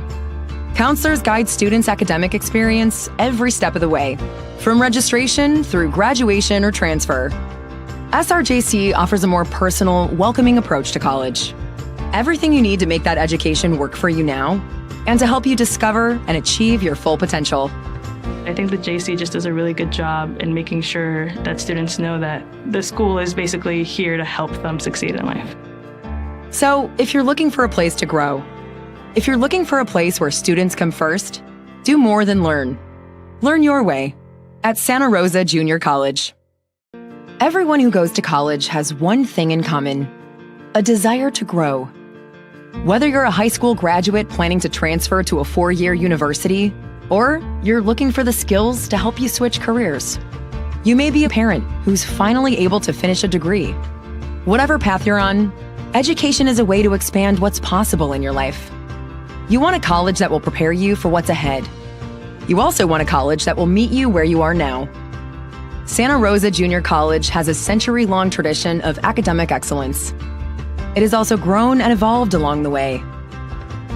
Counselors guide students' academic experience every step of the way, from registration through graduation or transfer. SRJC offers a more personal, welcoming approach to college. Everything you need to make that education work for you now and to help you discover and achieve your full potential. I think the JC just does a really good job in making sure that students know that the school is basically here to help them succeed in life. So, if you're looking for a place to grow, if you're looking for a place where students come first, do more than learn. Learn your way at Santa Rosa Junior College. Everyone who goes to college has one thing in common: a desire to grow. Whether you're a high school graduate planning to transfer to a 4-year university, or you're looking for the skills to help you switch careers. You may be a parent who's finally able to finish a degree. Whatever path you're on, education is a way to expand what's possible in your life. You want a college that will prepare you for what's ahead. You also want a college that will meet you where you are now. Santa Rosa Junior College has a century-long tradition of academic excellence. It has also grown and evolved along the way.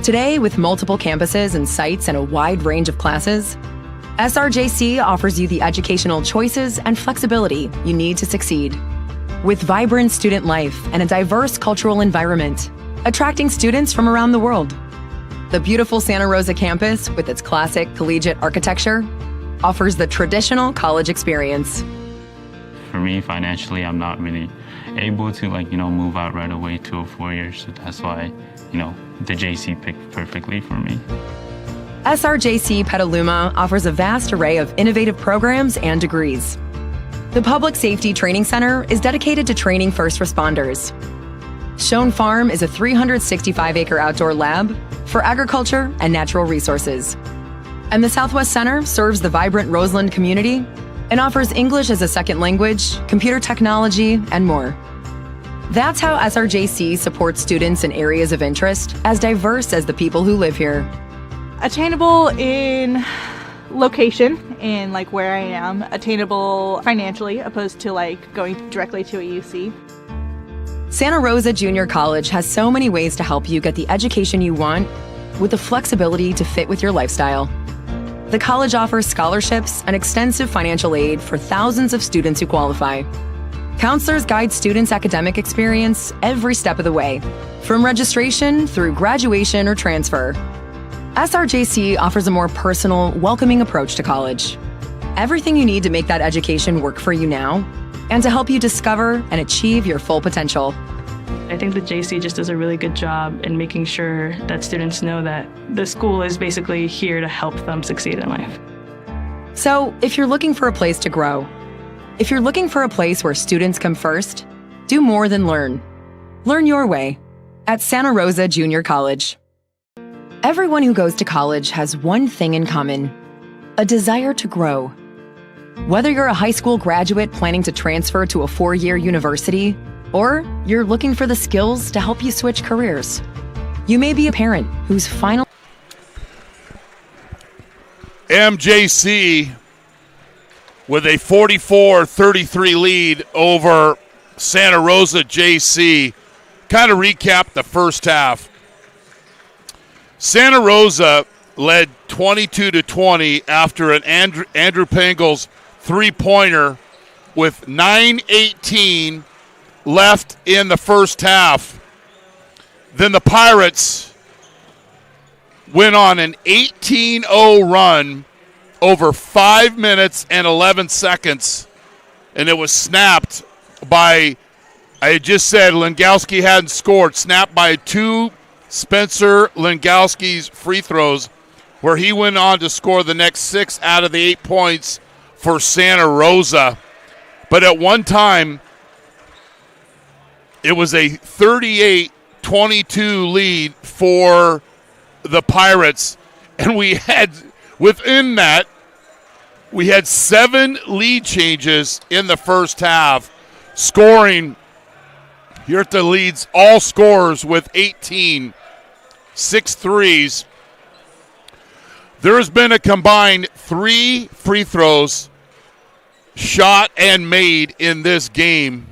Today, with multiple campuses and sites and a wide range of classes, SRJC offers you the educational choices and flexibility you need to succeed. With vibrant student life and a diverse cultural environment, attracting students from around the world. The beautiful Santa Rosa campus, with its classic collegiate architecture, offers the traditional college experience. For me, financially, I'm not really able to move out right away to a 4-year, so that's why, the JC picked perfectly for me. SRJC Petaluma offers a vast array of innovative programs and degrees. The Public Safety Training Center is dedicated to training first responders. Schoen Farm is a 365-acre outdoor lab for agriculture and natural resources. And the Southwest Center serves the vibrant Roseland community and offers English as a second language, computer technology, and more. That's how SRJC supports students in areas of interest as diverse as the people who live here. Attainable in location, in where I am. Attainable financially, opposed to going directly to a UC. Santa Rosa Junior College has so many ways to help you get the education you want with the flexibility to fit with your lifestyle. The college offers scholarships and extensive financial aid for thousands of students who qualify. Counselors guide students' academic experience every step of the way, from registration through graduation or transfer. SRJC offers a more personal, welcoming approach to college. Everything you need to make that education work for you now and to help you discover and achieve your full potential. I think the JC just does a really good job in making sure that students know that the school is basically here to help them succeed in life. So, if you're looking for a place to grow, if you're looking for a place where students come first, do more than learn. Learn your way at Santa Rosa Junior College. Everyone who goes to college has one thing in common: a desire to grow. Whether you're a high school graduate planning to transfer to a 4-year university, or you're looking for the skills to help you switch careers. You may be a parent who's finally... MJC with a 44-33 lead over Santa Rosa JC. Kind of recap the first half. Santa Rosa led 22-20 after an Andrew Pangle's three-pointer with 9:18 left in the first half. Then the Pirates went on an 18-0 run over 5 minutes and 11 seconds, and it was snapped by, I had just said Lingowski hadn't scored, snapped by two Spencer Lingowski's free throws, where he went on to score the next 6 out of the 8 points for Santa Rosa. But at one time, it was a 38-22 lead for the Pirates. And we had, within that, we had 7 lead changes in the first half, scoring here at the leads, all scorers with 18, 6 threes. There has been a combined 3 free throws shot and made in this game.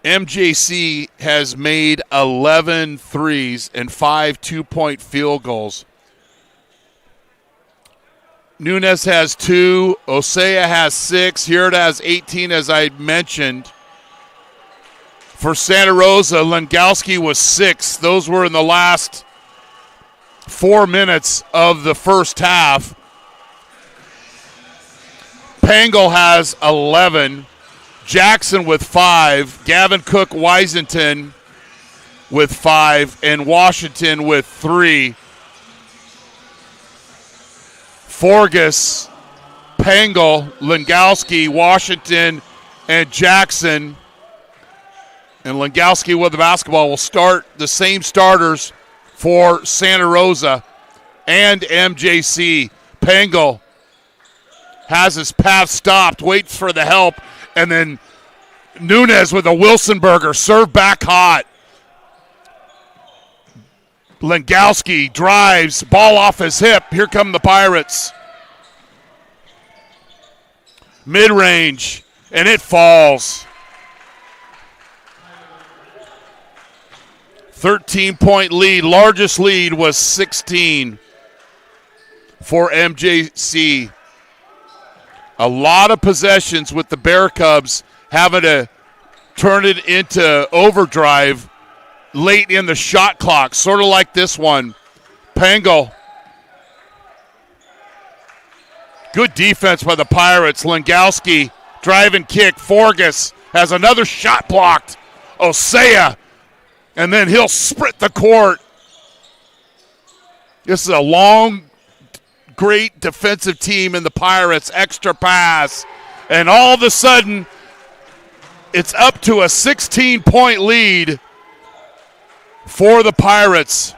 MJC has made 11 threes and 5 two-point field goals. Nunes has 2. Osea has 6. Here has 18, as I mentioned. For Santa Rosa, Lingowski was 6. Those were in the last 4 minutes of the first half. Pangle has 11. Jackson with 5. Gavin Cook Washington with 5. And Washington with 3. Forgus, Pangle, Lingowski, Washington, and Jackson. And Lingowski with the basketball will start the same starters for Santa Rosa and MJC. Pangle has his path stopped, waits for the help, and then Nunez with a Wilsonberger, serve back hot. Lingowski drives, ball off his hip. Here come the Pirates. Mid-range, and it falls. 13-point lead. Largest lead was 16 for MJC. A lot of possessions with the Bear Cubs having to turn it into overdrive late in the shot clock, sort of like this one. Pangle. Good defense by the Pirates. Lingowski, drive and kick. Forgus has another shot blocked. Osea, and then he'll sprint the court. This is a long, great defensive team in the Pirates. Extra pass. And all of a sudden, it's up to a 16-point lead for the Pirates.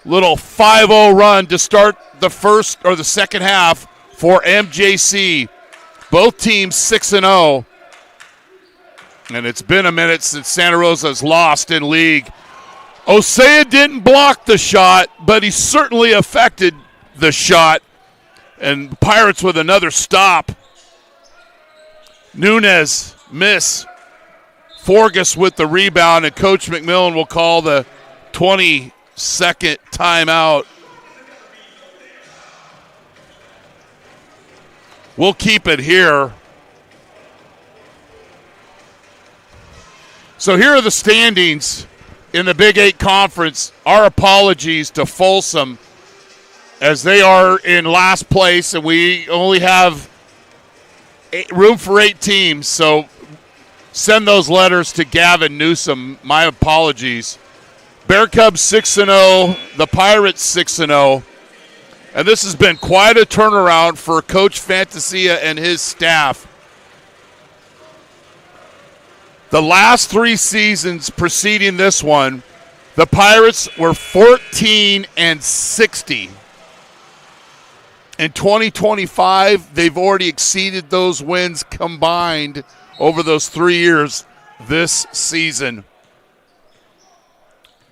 Little 5-0 run to start the first or the second half for MJC. Both teams 6-0. And it's been a minute since Santa Rosa's lost in league. Osea didn't block the shot, but he certainly affected the shot. And Pirates with another stop. Nunez miss. Forgus with the rebound, and Coach McMillan will call the 20-second timeout. We'll keep it here. So here are the standings in the Big 8 Conference. Our apologies to Folsom as they are in last place, and we only have room for 8 teams. So send those letters to Gavin Newsom. My apologies. Bear Cubs 6-0, the Pirates 6-0. And this has been quite a turnaround for Coach Fantasia and his staff. The last 3 seasons preceding this one, the Pirates were 14-60. In 2025, they've already exceeded those wins combined over those 3 years this season.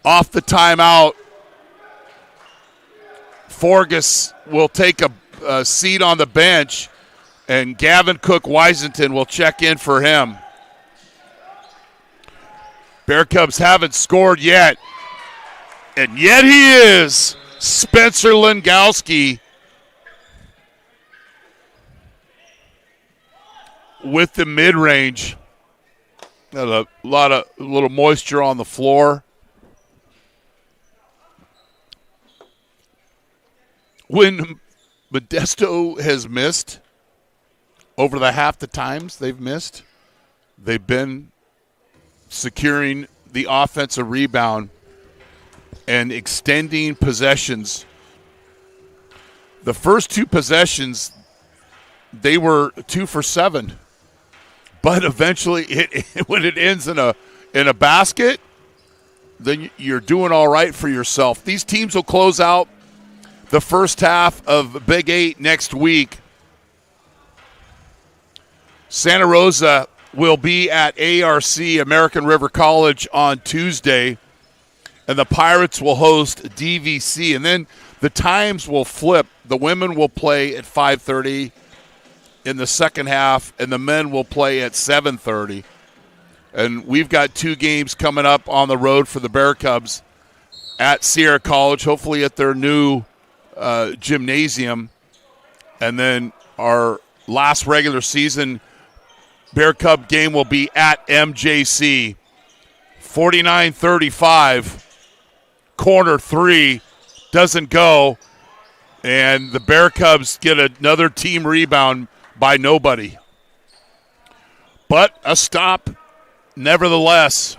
Off the timeout, Forgus will take a seat on the bench, and Gavin Cook Washington will check in for him. Bear Cubs haven't scored yet, and yet he is. Spencer Lingowski with the mid-range. Got a little moisture on the floor. When Modesto has missed, over the half the times they've missed, they've been securing the offensive rebound and extending possessions. The first 2 possessions, they were 2 for 7. But eventually, when it ends in a basket, then you're doing all right for yourself. These teams will close out the first half of Big 8 next week. Santa Rosa will be at ARC, American River College, on Tuesday, and the Pirates will host DVC. And then the times will flip. The women will play at 5:30 in the second half, and the men will play at 7:30. And we've got 2 games coming up on the road for the Bear Cubs at Sierra College, hopefully at their new gymnasium. And then our last regular season Bear Cub game will be at MJC. 49-35. Corner 3 doesn't go. And the Bear Cubs get another team rebound by nobody. But a stop, nevertheless.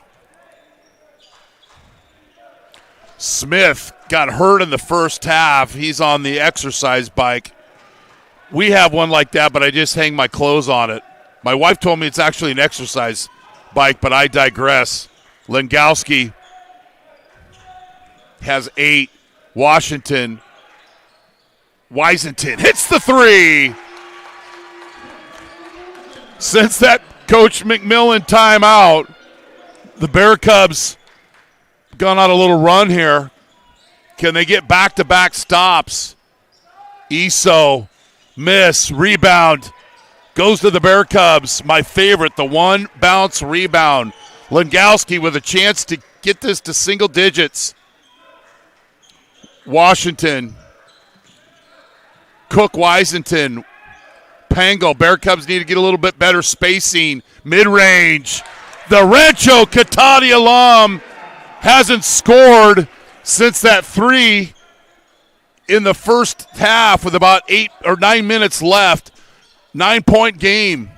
Smith got hurt in the first half. He's on the exercise bike. We have one like that, but I just hang my clothes on it. My wife told me it's actually an exercise bike, but I digress. Lengowski has 8. Washington. Wysington hits the 3. Since that Coach McMillan timeout, the Bear Cubs gone on a little run here. Can they get back-to-back stops? Iso, miss, rebound, goes to the Bear Cubs. My favorite, the one bounce rebound. Lengowski with a chance to get this to single digits. Washington, Cook, Wysington, Pango. Bear Cubs need to get a little bit better spacing. Mid-range. The Rancho Catati alum hasn't scored since that 3 in the first half with about 8 or 9 minutes left. 9-point game.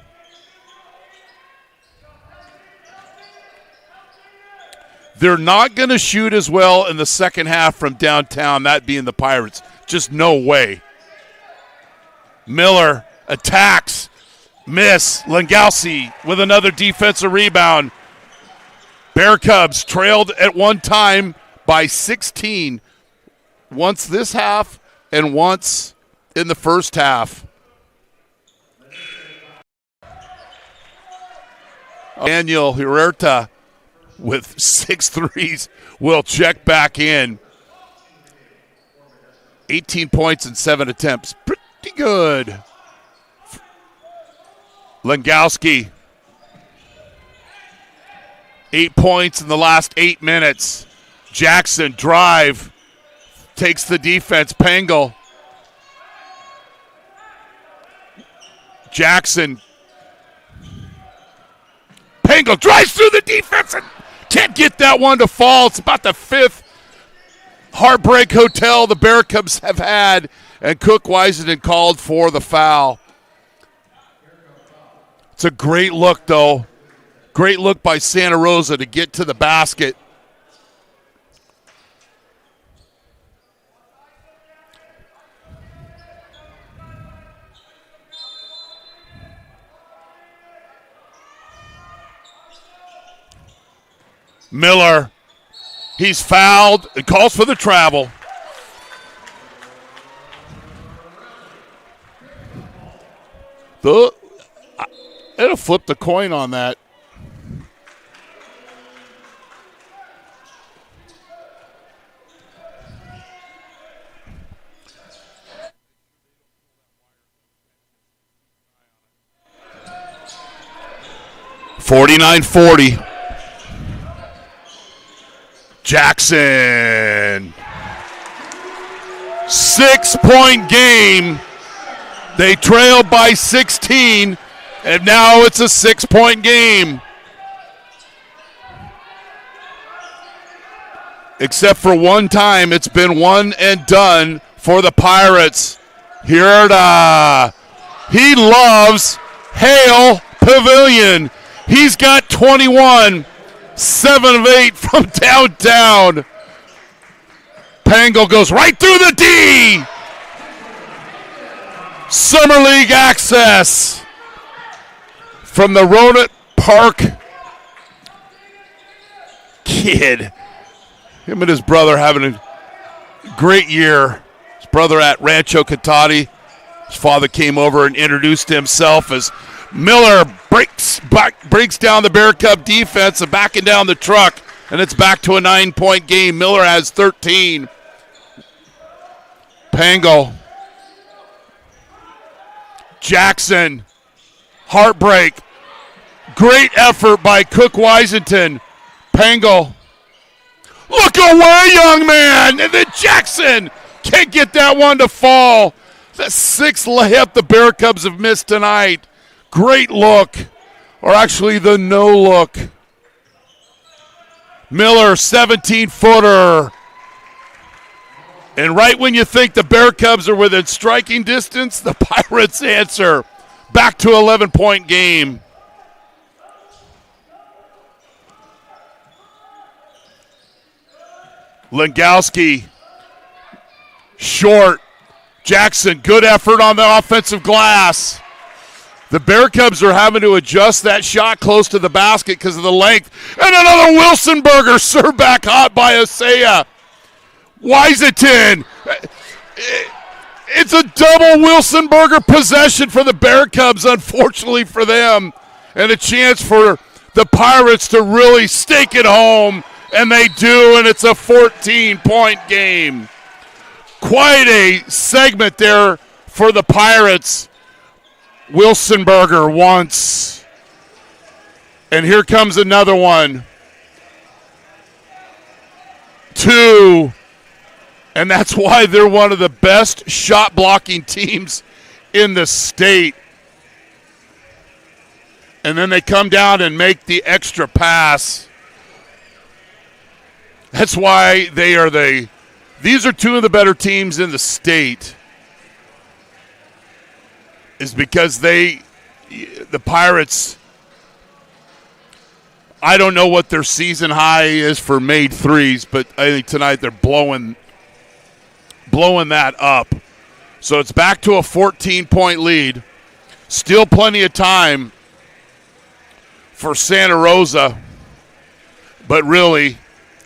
They're not going to shoot as well in the second half from downtown, that being the Pirates. Just no way. Miller attacks. Miss. Lengowski with another defensive rebound. Bear Cubs trailed at one time by 16. Once this half and once in the first half. Daniel Huerta with 6 threes will check back in. 18 points and 7 attempts. Pretty good. Lengowski. 8 points in the last 8 minutes. Jackson drive. Takes the defense. Pangle. Jackson. Pangle drives through the defense and can't get that one to fall. It's about the 5th heartbreak hotel the Bear Cubs have had, and Cook Wysington called for the foul. It's a great look, though. Great look by Santa Rosa to get to the basket. Miller, he's fouled and calls for the travel. It'll flip the coin on that. $49-40. Jackson. 6-point game. They trail by 16, and now it's a 6-point game. Except for one time, it's been one and done for the Pirates. Huerta. He loves Hale Pavilion. He's got 21. 7 of 8 from downtown. Pango goes right through the D. Summer League access from the Ronet Park kid. Him and his brother having a great year. His brother at Rancho Catati. His father came over and introduced himself as Miller breaks down the Bear Cub defense and backing down the truck, and it's back to a 9-point game. Miller has 13. Pango. Jackson. Heartbreak. Great effort by Cook Wysington. Pango. Look away, young man! And then Jackson can't get that one to fall. The 6th layup the Bear Cubs have missed tonight. Great look, or actually the no look. Miller, 17-footer. And right when you think the Bear Cubs are within striking distance, the Pirates answer. Back to 11-point game. Langowski, short. Jackson, good effort on the offensive glass. The Bear Cubs are having to adjust that shot close to the basket because of the length. And another Wilsonberger served back hot by Osea. Washington. It's a double Wilsonberger possession for the Bear Cubs, unfortunately for them. And a chance for the Pirates to really stake it home. And they do, and it's a 14-point game. Quite a segment there for the Pirates. Wilsonberger once. And here comes another one. 2. And that's why they're one of the best shot-blocking teams in the state. And then they come down and make the extra pass. That's why these are two of the better teams in the state. Is because the Pirates, I don't know what their season high is for made threes, but I think tonight they're blowing that up. So it's back to a 14-point lead. Still plenty of time for Santa Rosa, but really,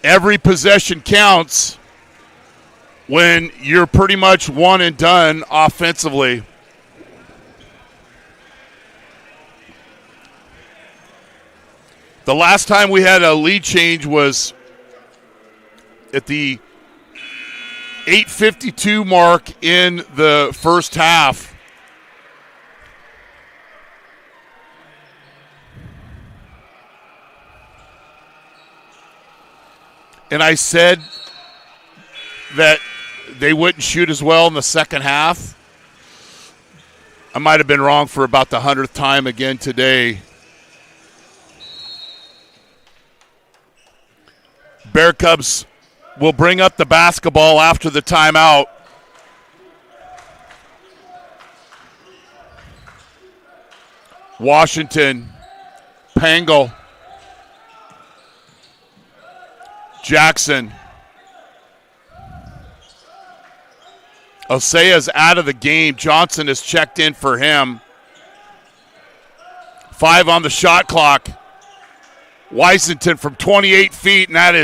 every possession counts when you're pretty much one and done offensively. The last time we had a lead change was at the 8:52 mark in the first half. And I said that they wouldn't shoot as well in the second half. I might have been wrong for about the 100th time again today. Bear Cubs will bring up the basketball after the timeout. Washington, Pangle, Jackson. Osea's out of the game. Johnson has checked in for him. 5 on the shot clock. Washington from 28 feet, and that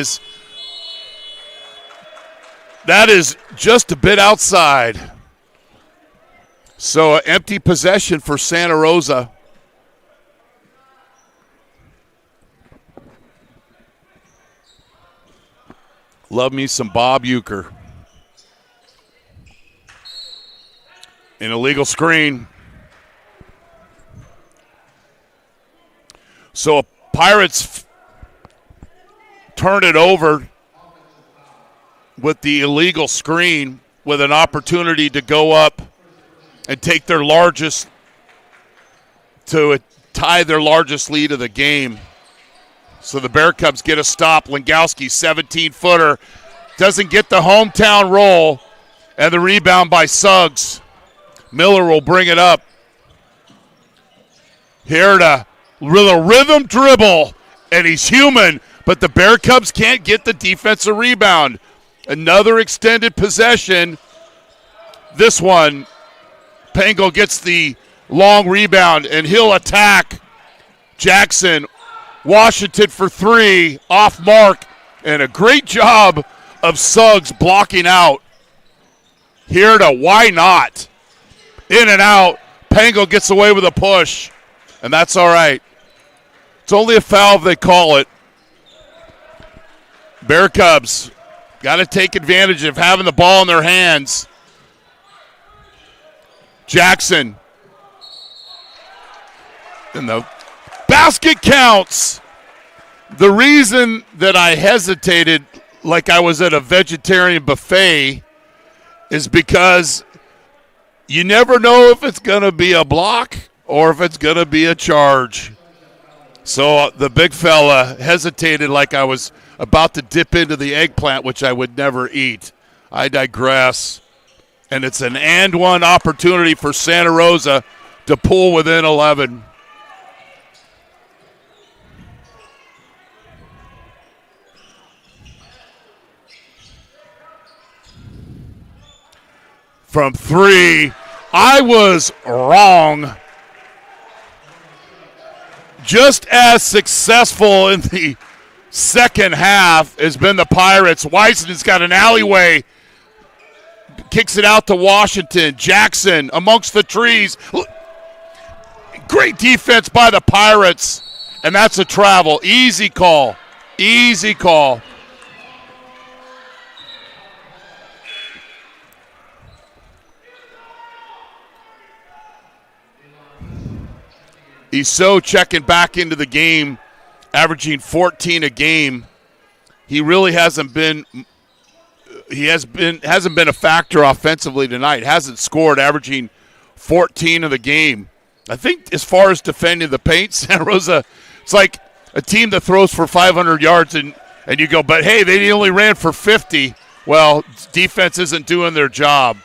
is just a bit outside. So an empty possession for Santa Rosa. Love me some Bob Euchre. An illegal screen. So Pirates turn it over with the illegal screen with an opportunity to go up and take their largest, to tie their largest lead of the game. So the Bear Cubs get a stop. Langowski, 17-footer, doesn't get the hometown roll, and the rebound by Suggs. Miller will bring it up. Here to a rhythm dribble, and he's human, but the Bear Cubs can't get the defensive rebound. Another extended possession. This one, Pango gets the long rebound, and he'll attack. Jackson, Washington for 3, off mark, and a great job of Suggs blocking out. Here to why not? In and out. Pango gets away with a push, and that's all right. It's only a foul if they call it. Bear Cubs got to take advantage of having the ball in their hands. Jackson. And the basket counts. The reason that I hesitated like I was at a vegetarian buffet is because you never know if it's going to be a block or if it's going to be a charge. So the big fella hesitated like I was about to dip into the eggplant, which I would never eat. I digress. And it's an and one opportunity for Santa Rosa to pull within 11. From three, I was wrong. Just as successful in the second half has been the Pirates. Weissman's got an alleyway. Kicks it out to Washington. Jackson amongst the trees. Great defense by the Pirates. And that's a travel. Easy call. Easy call. Iso checking back into the game, averaging 14 a game. He really hasn't been a factor offensively tonight. Hasn't scored, averaging 14 of the game. I think as far as defending the paint, Santa Rosa, it's like a team that throws for 500 yards and you go, but hey, they only ran for 50. Well, defense isn't doing their job.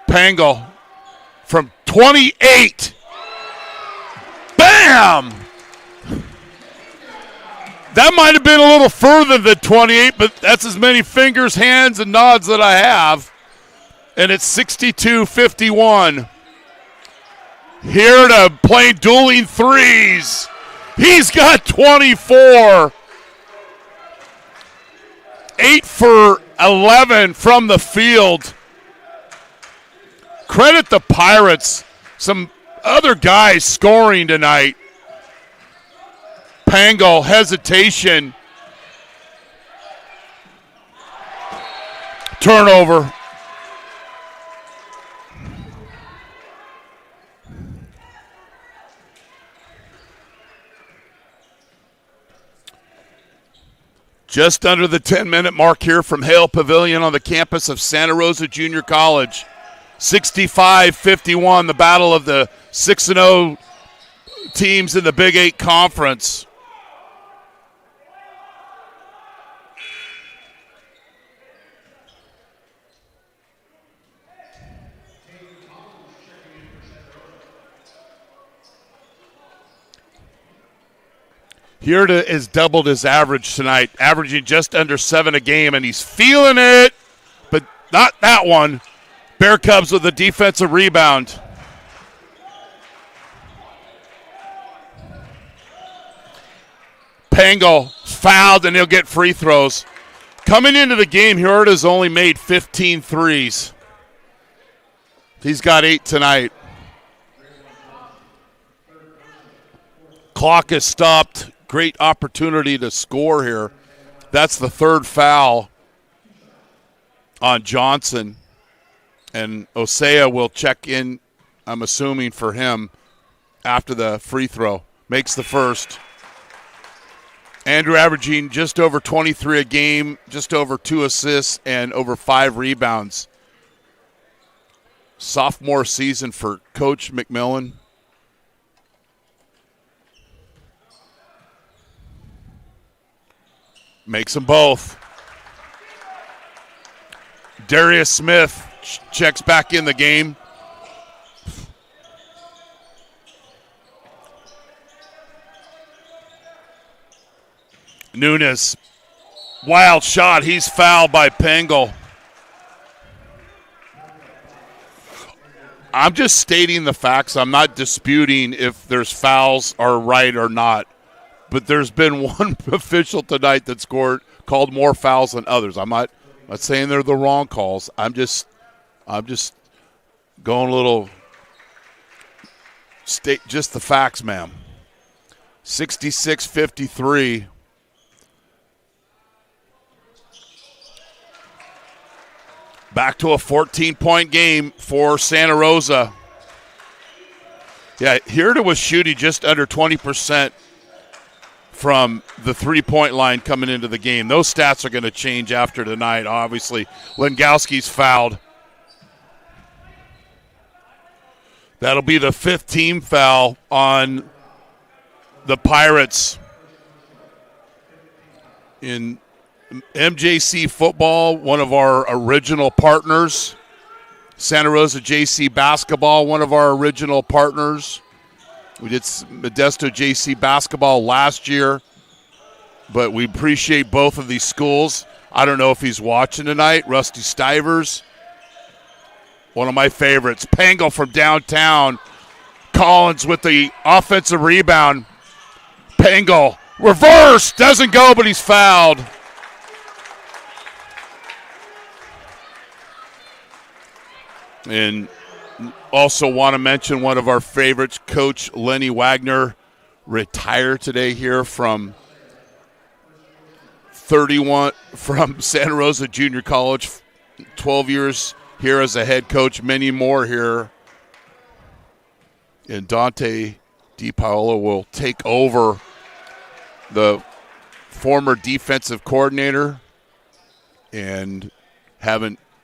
Pangle from 28. Bam! That might have been a little further than 28, but that's as many fingers, hands, and nods that I have. And it's 62-51. Here to play dueling threes. He's got 24. 8 for 11 from the field. Credit the Pirates. Some other guys scoring tonight. Pangle, hesitation. Turnover. Just under the 10-minute mark here from Hale Pavilion on the campus of Santa Rosa Junior College. 65-51, the battle of the 6-0 teams in the Big 8 Conference. Here has doubled his average tonight, averaging just under 7 a game, and he's feeling it, but not that one. Bear Cubs with a defensive rebound. Pangle fouled, and he'll get free throws. Coming into the game, Huerta's only made 15 threes. He's got 8 tonight. Clock is stopped. Great opportunity to score here. That's the third foul on Johnson. And Osea will check in, I'm assuming, for him after the free throw. Makes the first. Andrew averaging just over 23 a game, just over 2 assists, and over 5 rebounds. Sophomore season for Coach McMillan. Makes them both. Darius Smith checks back in the game. Nunes, wild shot. He's fouled by Pangle. I'm just stating the facts. I'm not disputing if there's fouls are right or not. But there's been one official tonight that's called more fouls than others. I'm not saying they're the wrong calls. I'm just going a little just the facts, ma'am. 66-53. Back to a 14-point game for Santa Rosa. Yeah, Huerta was shooting just under 20% from the three-point line coming into the game. Those stats are going to change after tonight, obviously. Lengowski's fouled. That'll be the 5th team foul on the Pirates in MJC Football, one of our original partners. Santa Rosa JC Basketball, one of our original partners. We did Modesto JC Basketball last year, but we appreciate both of these schools. I don't know if he's watching tonight. Rusty Stivers, one of my favorites. Pangle from downtown. Collins with the offensive rebound. Pangle, reverse, doesn't go, but he's fouled. And also want to mention one of our favorites, Coach Lenny Wagner, retired today here from Santa Rosa Junior College, 12 years here as a head coach, many more here. And Dante DiPaolo will take over, the former defensive coordinator, and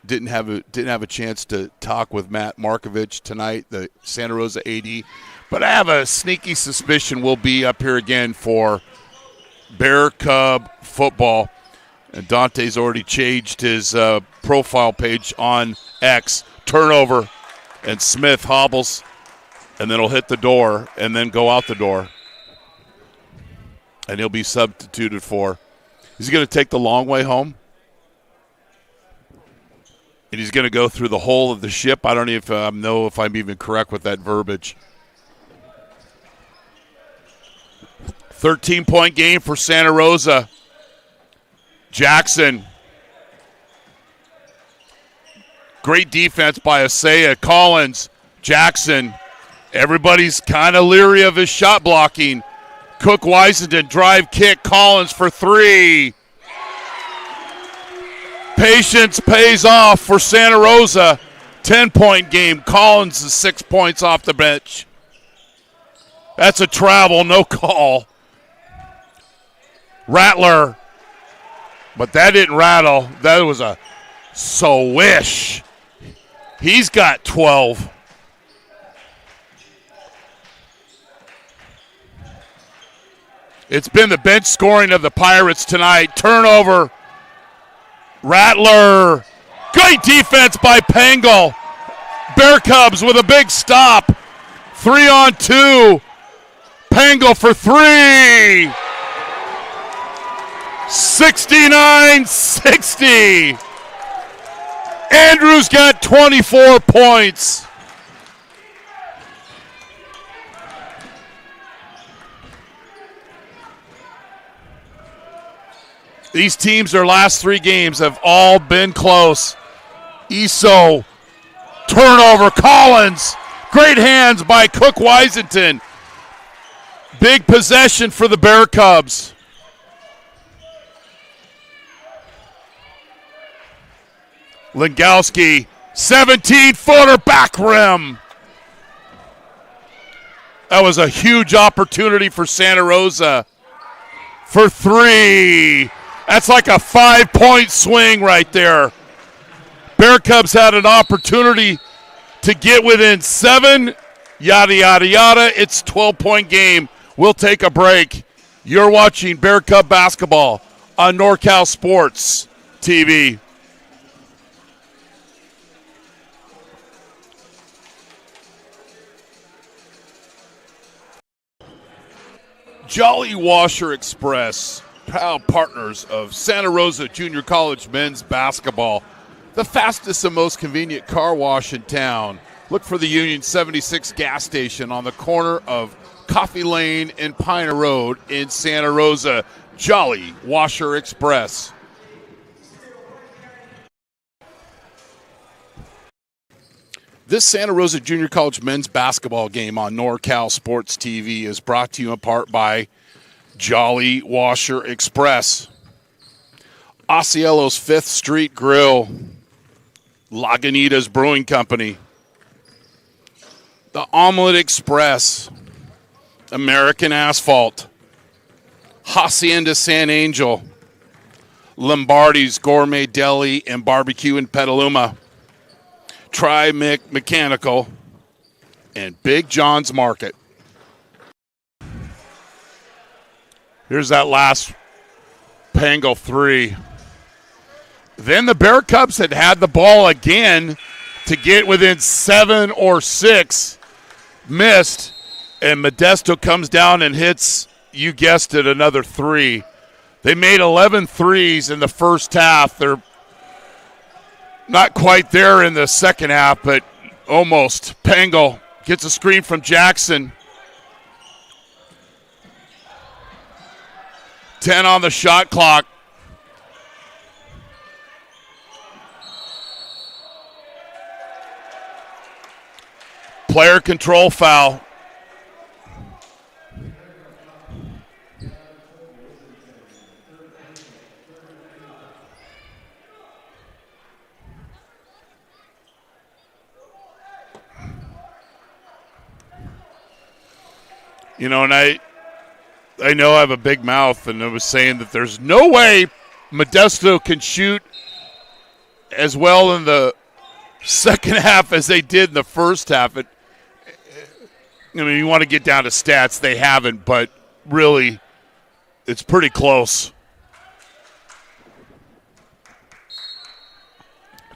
didn't have a chance to talk with Matt Markovich tonight, the Santa Rosa AD, but I have a sneaky suspicion we'll be up here again for Bear Cub football. And Dante's already changed his profile page on X. Turnover, and Smith hobbles, and then he'll hit the door and then go out the door. And he'll be substituted for. Is he going to take the long way home? And he's going to go through the whole of the ship. I don't even know if I'm even correct with that verbiage. 13-point game for Santa Rosa. Jackson. Great defense by Asaya. Collins. Jackson. Everybody's kind of leery of his shot blocking. Cook Wisenden drive kick. Collins for three. Patience pays off for Santa Rosa. 10-point game. Collins is 6 points off the bench. That's a travel, no call. Rattler. But that didn't rattle. That was a swish. He's got 12. It's been the bench scoring of the Pirates tonight. Turnover. Rattler. Great defense by Pangle. Bear Cubs with a big stop. 3-on-2. Pangle for three. 69-60. Andrews got 24 points. These teams, their last three games have all been close. Iso, turnover, Collins. Great hands by Cook Wisenden. Big possession for the Bear Cubs. Lingowski, 17-footer back rim. That was a huge opportunity for Santa Rosa for three. That's like a 5-point swing right there. Bear Cubs had an opportunity to get within 7. Yada, yada, yada. It's a 12-point game. We'll take a break. You're watching Bear Cub basketball on NorCal Sports TV. Jolly Washer Express, proud partners of Santa Rosa Junior College men's basketball. The fastest and most convenient car wash in town. Look for the Union 76 gas station on the corner of Coffee Lane and Piner Road in Santa Rosa. Jolly Washer Express. This Santa Rosa Junior College men's basketball game on NorCal Sports TV is brought to you in part by Jolly Washer Express, Osceola's 5th Street Grill, Lagunitas Brewing Company, the Omelet Express, American Asphalt, Hacienda San Angel, Lombardi's Gourmet Deli and Barbecue in Petaluma, Tri-Mic Mechanical, and Big John's Market. Here's that last Pangle three. Then the Bear Cubs had the ball again to get within 7 or 6. Missed. And Modesto comes down and hits, you guessed it, another 3. They made 11 threes in the first half. They're not quite there in the second half, but almost. Pangle gets a screen from Jackson. 10 on the shot clock. Player control foul. You know, and I know I have a big mouth, and I was saying that there's no way Modesto can shoot as well in the second half as they did in the first half. I mean, you want to get down to stats, they haven't, but really, it's pretty close.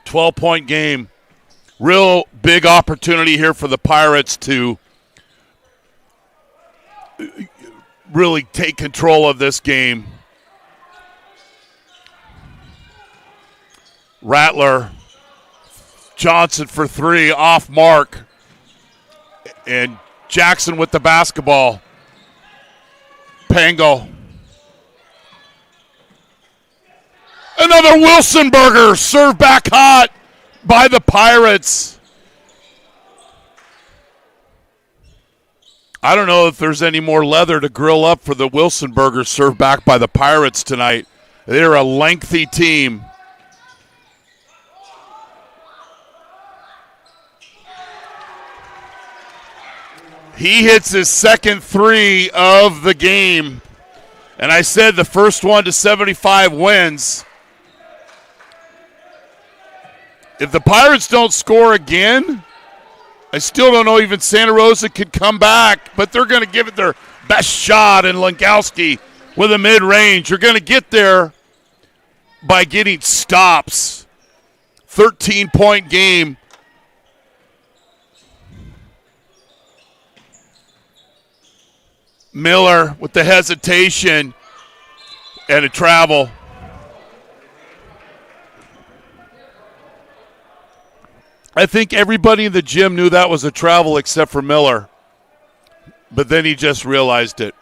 12-point game. Real big opportunity here for the Pirates to really take control of this game. Rattler, Johnson for 3, off mark. And Jackson with the basketball. Pango. Another Wilsonberger served back hot by the Pirates. I don't know if there's any more leather to grill up for the Wilsonberger served back by the Pirates tonight. They're a lengthy team. He hits his second 3 of the game. And I said the first one to 75 wins. If the Pirates don't score again, I still don't know even Santa Rosa could come back, but they're going to give it their best shot, and Langowski with a mid-range. You're going to get there by getting stops. 13-point game. Miller with the hesitation and a travel. I think everybody in the gym knew that was a travel except for Miller. But then he just realized it.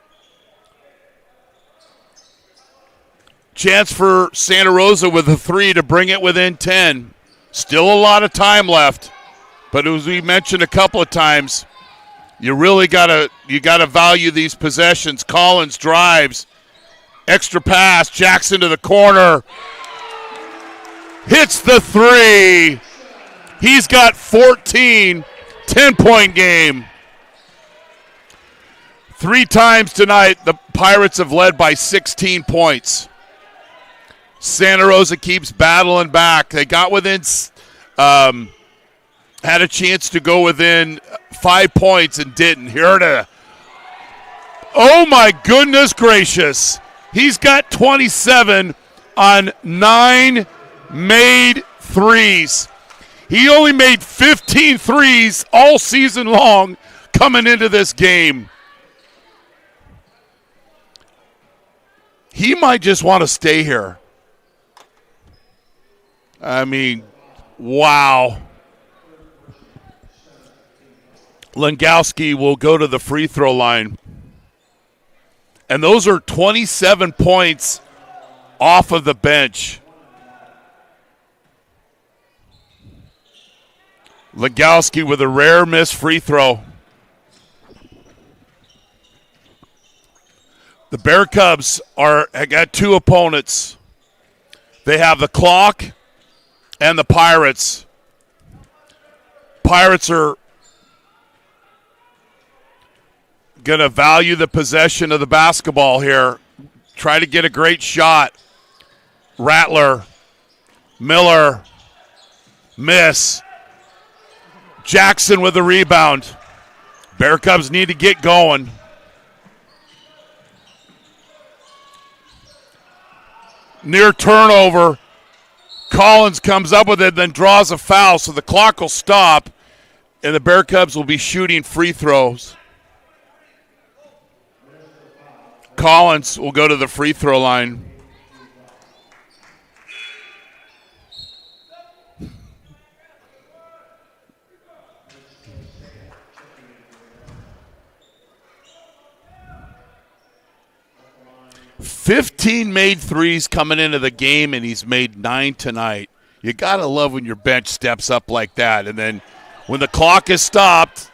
Chance for Santa Rosa with a 3 to bring it within 10. Still a lot of time left. But as we mentioned a couple of times, you really gotta value these possessions. Collins drives. Extra pass. Jackson to the corner. Hits the 3. He's got 14, 10-point game. 3 times tonight, the Pirates have led by 16 points. Santa Rosa keeps battling back. They got within, had a chance to go within 5 points and didn't. Here to, oh my goodness gracious. He's got 27 on 9 made threes. He only made 15 threes all season long coming into this game. He might just want to stay here. I mean, wow. Langowski will go to the free throw line. And those are 27 points off of the bench. Langowski with a rare missed free throw. The Bear Cubs got 2 opponents. They have the clock and the Pirates. Pirates are going to value the possession of the basketball here. Try to get a great shot. Rattler, Miller, miss. Jackson with the rebound. Bear Cubs need to get going. Near turnover. Collins comes up with it, then draws a foul, so the clock will stop, and the Bear Cubs will be shooting free throws. Collins will go to the free throw line. "15 made threes coming into the game, and he's made 9 tonight." You got to love when your bench steps up like that. And then when the clock is stopped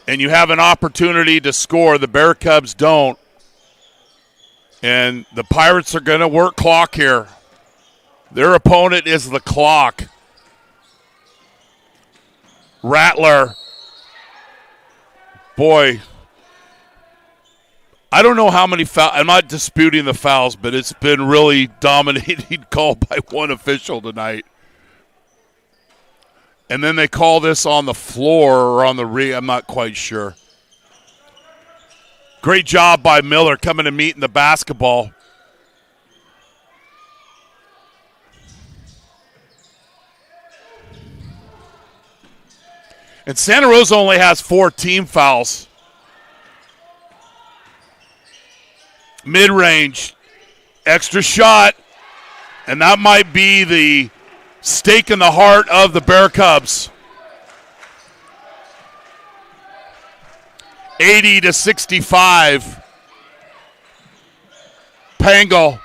and you have an opportunity to score, the Bear Cubs don't. And the Pirates are going to work clock here. Their opponent is the clock. Rattler. Boy, I don't know how many fouls. I'm not disputing the fouls, but it's been really dominating called by one official tonight. And then they call this on the floor or on the I'm not quite sure. Great job by Miller coming to meet in the basketball. And Santa Rosa only has 4 team fouls. Mid-range, extra shot, and that might be the stake in the heart of the Bear Cubs. 80-65. Pangle.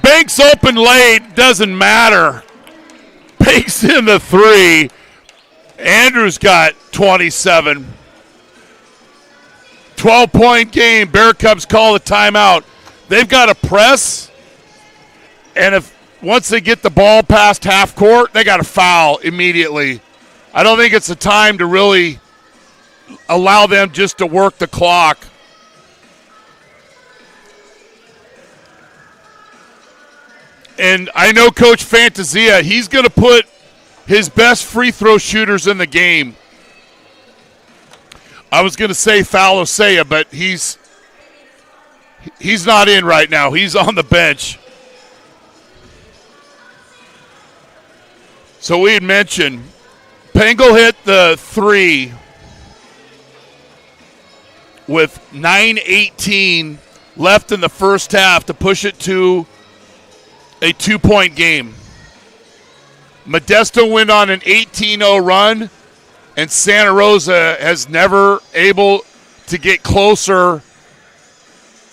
Banks open late, doesn't matter. Banks in the 3. Andrews got 27. 12-point game. Bear Cubs call the timeout. They've got to press, and if once they get the ball past half court, they got to foul immediately. I don't think it's a time to really allow them just to work the clock. And I know Coach Fantasia, he's going to put his best free throw shooters in the game. I was going to say Falosea, but he's not in right now. He's on the bench. So we had mentioned Pengel hit the 3 with 9:18 left in the first half to push it to a 2-point game. Modesto went on an 18-0 run, and Santa Rosa has never able to get closer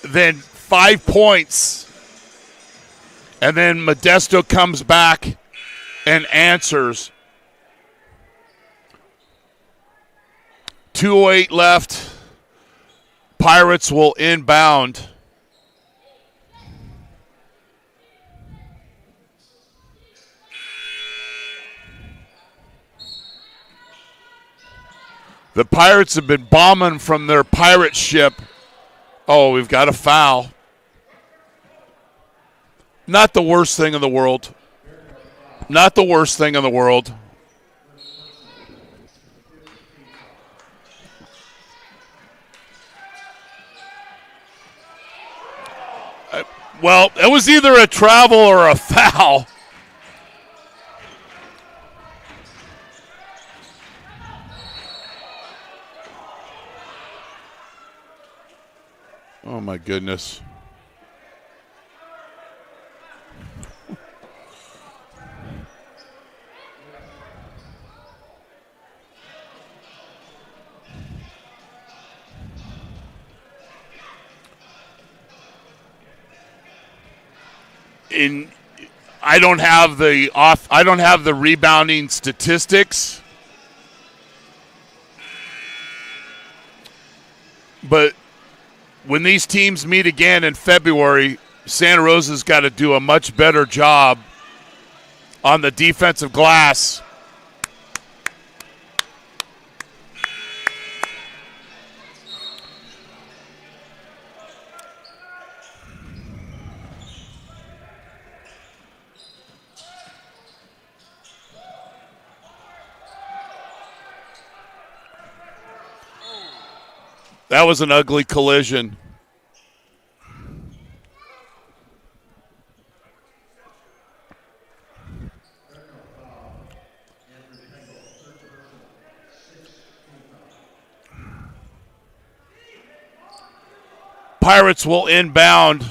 than 5 points. And then Modesto comes back and answers. 2:08 left. Pirates will inbound. The Pirates have been bombing from their pirate ship. Oh, we've got a foul. Not the worst thing in the world. Not the worst thing in the world. Well, it was either a travel or a foul. Oh, my goodness. I don't have the rebounding statistics, but when these teams meet again in February, Santa Rosa's got to do a much better job on the defensive glass. That was an ugly collision. Pirates will inbound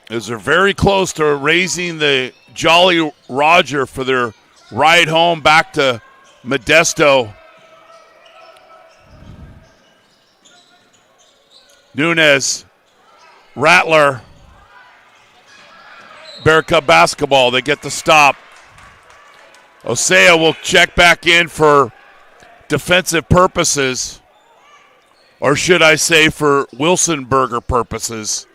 as they're very close to raising the Jolly Roger for their ride home back to Modesto. Nunez, Rattler, Bear Cub basketball. They get the stop. Osea will check back in for defensive purposes, or should I say for Wilsonberger purposes.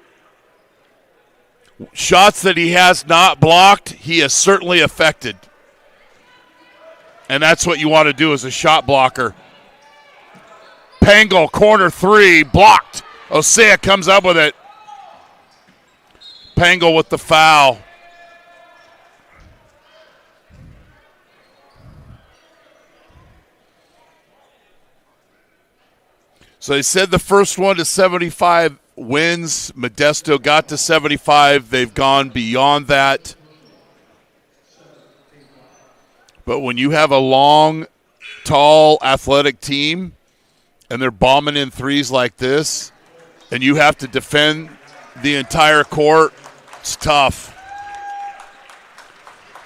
Shots that he has not blocked, he has certainly affected. And that's what you want to do as a shot blocker. Pangol, corner three, blocked. Osea comes up with it. Pangol with the foul. So they said the first one to 75 wins. Modesto got to 75. They've gone beyond that. But when you have a long, tall, athletic team and they're bombing in threes like this and you have to defend the entire court, it's tough.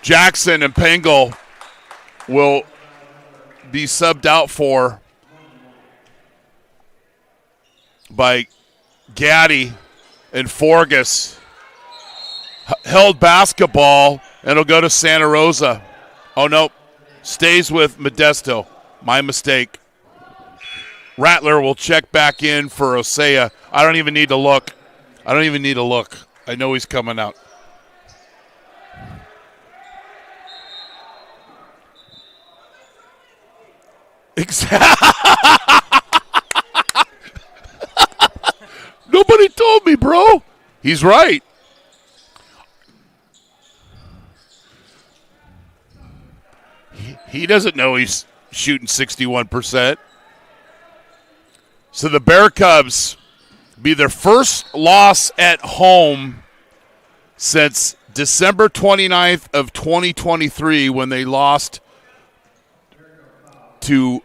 Jackson and Pangol will be subbed out for by Gaddy and Forgas. Held basketball, and it'll go to Santa Rosa. Oh, no. Stays with Modesto. My mistake. Rattler will check back in for Osea. I don't even need to look. I know he's coming out. Exactly. Nobody told me, bro. He's right. He doesn't know he's shooting 61%. So the Bear Cubs be their first loss at home since December 29th of 2023 when they lost to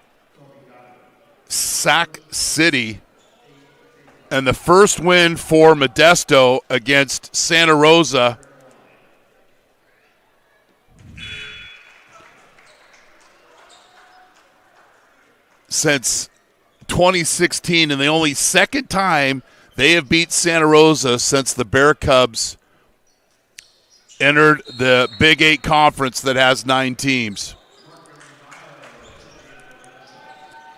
Sac City. And the first win for Modesto against Santa Rosa since 2016, and the only second time they have beat Santa Rosa since the Bear Cubs entered the Big 8 conference that has 9 teams.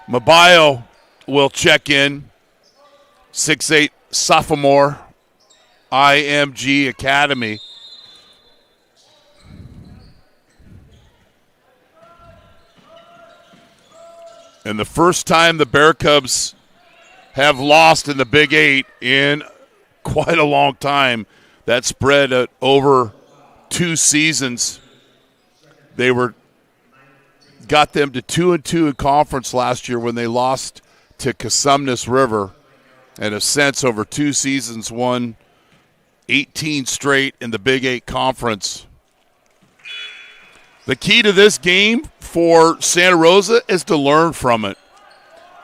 Mabayo will check in. 6'8" sophomore, IMG Academy. And the first time the Bear Cubs have lost in the Big 8 in quite a long time. That spread over 2 seasons. They got them to 2-2 in conference last year when they lost to Cosumnes River. And have since, over 2 seasons, won 18 straight in the Big 8 conference. The key to this game for Santa Rosa is to learn from it.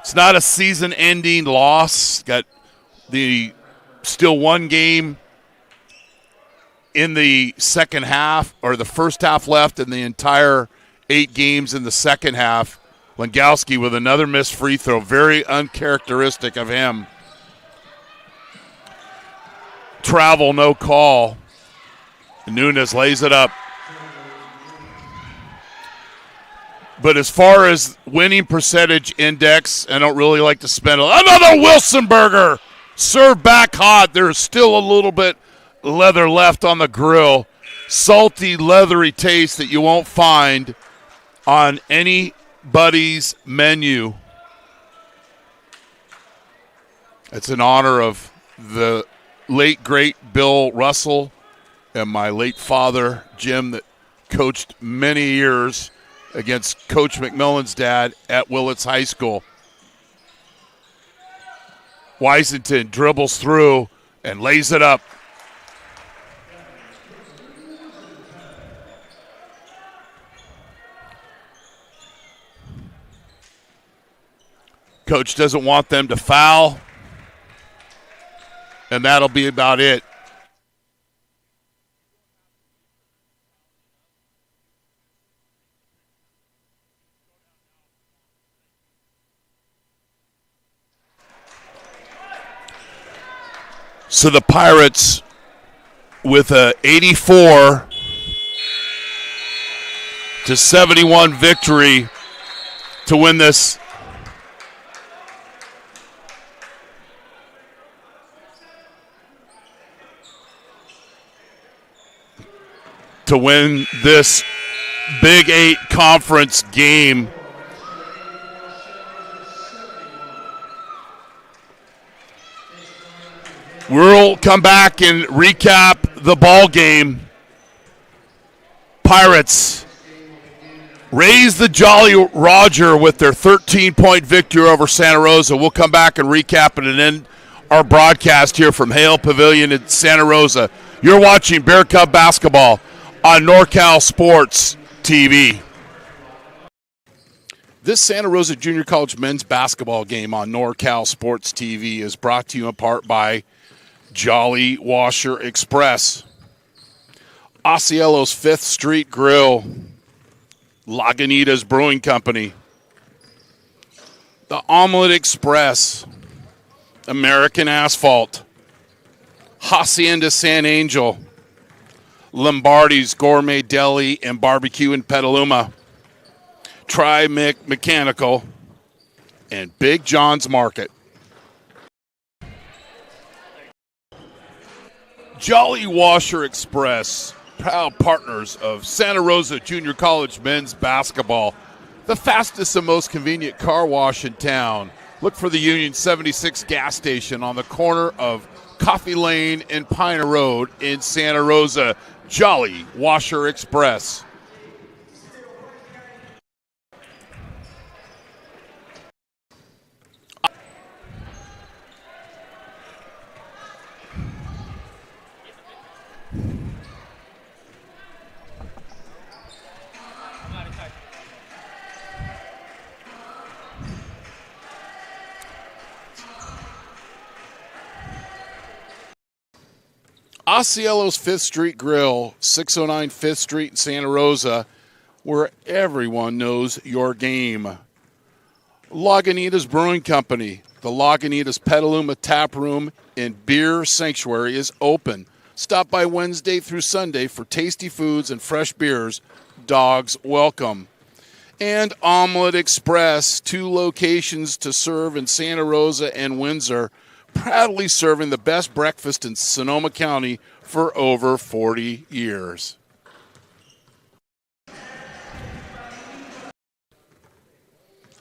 It's not a season-ending loss. Got the still one game in the second half, or the first half left in the entire 8 games in the second half. Langowski with another missed free throw, very uncharacteristic of him. Travel, no call. Nunez lays it up. But as far as winning percentage index, I don't really like to spend another Wilsonberger. Serve back hot. There's still a little bit leather left on the grill. Salty, leathery taste that you won't find on anybody's menu. It's in honor of the late, great Bill Russell and my late father, Jim, that coached many years against Coach McMillan's dad at Willits High School. Wysington dribbles through and lays it up. Coach doesn't want them to foul. and that'll be about it. So the Pirates with a 84-71 victory to win this. To win this Big 8 conference game. We'll come back and recap the ball game. Pirates raise the Jolly Roger with their 13-point victory over Santa Rosa. We'll come back and recap it and end our broadcast here from Hale Pavilion in Santa Rosa. You're watching Bear Cub basketball on NorCal Sports TV. This Santa Rosa Junior College men's basketball game on NorCal Sports TV is brought to you in part by Jolly Washer Express, Osceola's 5th Street Grill, Lagunitas Brewing Company, the Omelet Express, American Asphalt, Hacienda San Angel, Lombardi's Gourmet Deli and Barbecue in Petaluma, Tri-Mic Mechanical, and Big John's Market. Jolly Washer Express, proud partners of Santa Rosa Junior College men's basketball, the fastest and most convenient car wash in town. Look for the Union 76 gas station on the corner of Coffee Lane and Piner Road in Santa Rosa. Jolly Washer Express. Osceola's 5th Street Grill, 609 5th Street in Santa Rosa, where everyone knows your game. Lagunitas Brewing Company, the Lagunitas Petaluma Tap Room and Beer Sanctuary is open. Stop by Wednesday through Sunday for tasty foods and fresh beers. Dogs welcome. And Omelet Express, 2 locations to serve in Santa Rosa and Windsor, proudly serving the best breakfast in Sonoma County for over 40 years.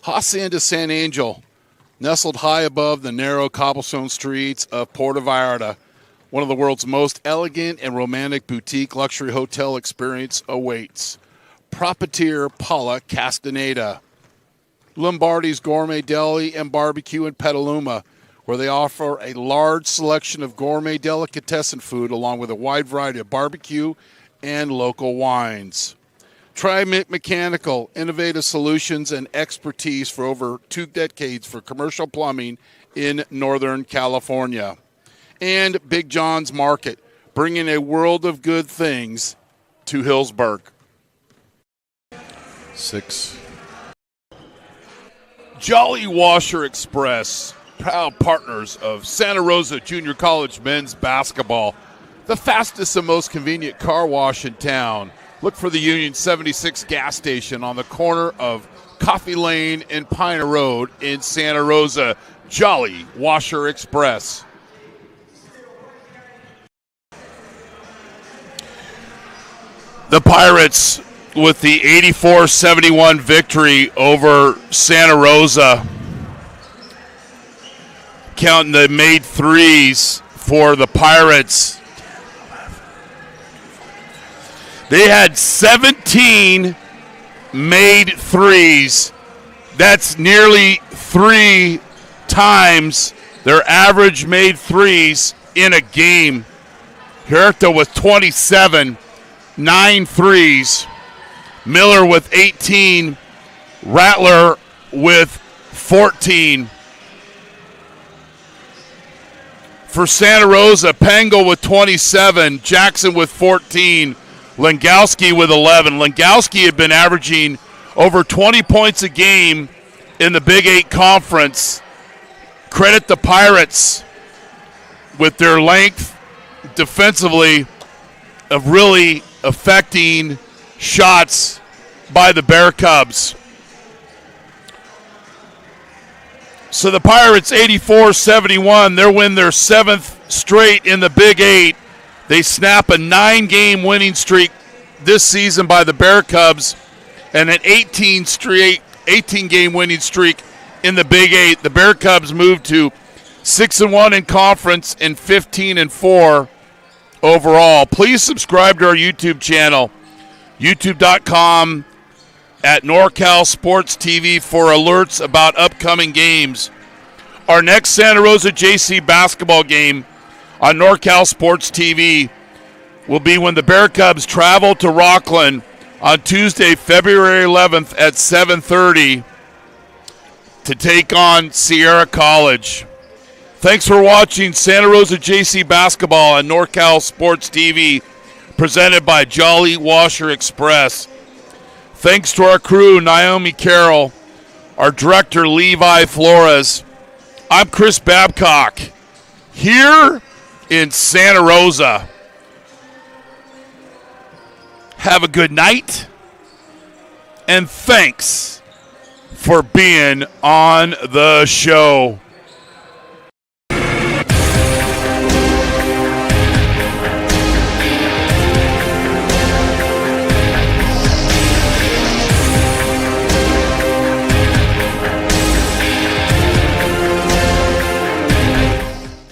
Hacienda San Angel, nestled high above the narrow cobblestone streets of Puerto Vallarta, one of the world's most elegant and romantic boutique luxury hotel experience awaits. Propetir Paula Castaneda. Lombardi's Gourmet Deli and Barbecue in Petaluma, where they offer a large selection of gourmet delicatessen food along with a wide variety of barbecue and local wines. Tri-Mic Mechanical, innovative solutions and expertise for over 2 decades for commercial plumbing in Northern California. And Big John's Market, bringing a world of good things to Hillsburg. 6. Jolly Washer Express, proud partners of Santa Rosa Junior College men's basketball, the fastest and most convenient car wash in town. Look for the Union 76 gas station on the corner of Coffee Lane and Piner Road in Santa Rosa. Jolly Washer Express. The Pirates with the 84-71 victory over Santa Rosa. Counting the made threes for the Pirates. They had 17 made threes. That's nearly 3 times their average made threes in a game. Huerta with 27, 9 threes. Miller with 18. Rattler with 14. For Santa Rosa, Pengel with 27, Jackson with 14, Langowski with 11. Langowski had been averaging over 20 points a game in the Big 8 Conference. Credit the Pirates with their length defensively of really affecting shots by the Bear Cubs. So the Pirates 84-71, they win their 7th straight in the Big 8. They snap a 9-game winning streak this season by the Bear Cubs and an 18-game winning streak in the Big 8. The Bear Cubs moved to 6-1 in conference and 15-4 overall. Please subscribe to our YouTube channel, youtube.com at NorCal Sports TV for alerts about upcoming games. Our next Santa Rosa JC basketball game on NorCal Sports TV will be when the Bear Cubs travel to Rockland on Tuesday, February 11th at 7:30 to take on Sierra College. Thanks for watching Santa Rosa JC basketball on NorCal Sports TV, presented by Jolly Washer Express. Thanks to our crew, Naomi Carroll, our director, Levi Flores. I'm Chris Babcock, here in Santa Rosa. Have a good night, and thanks for being on the show.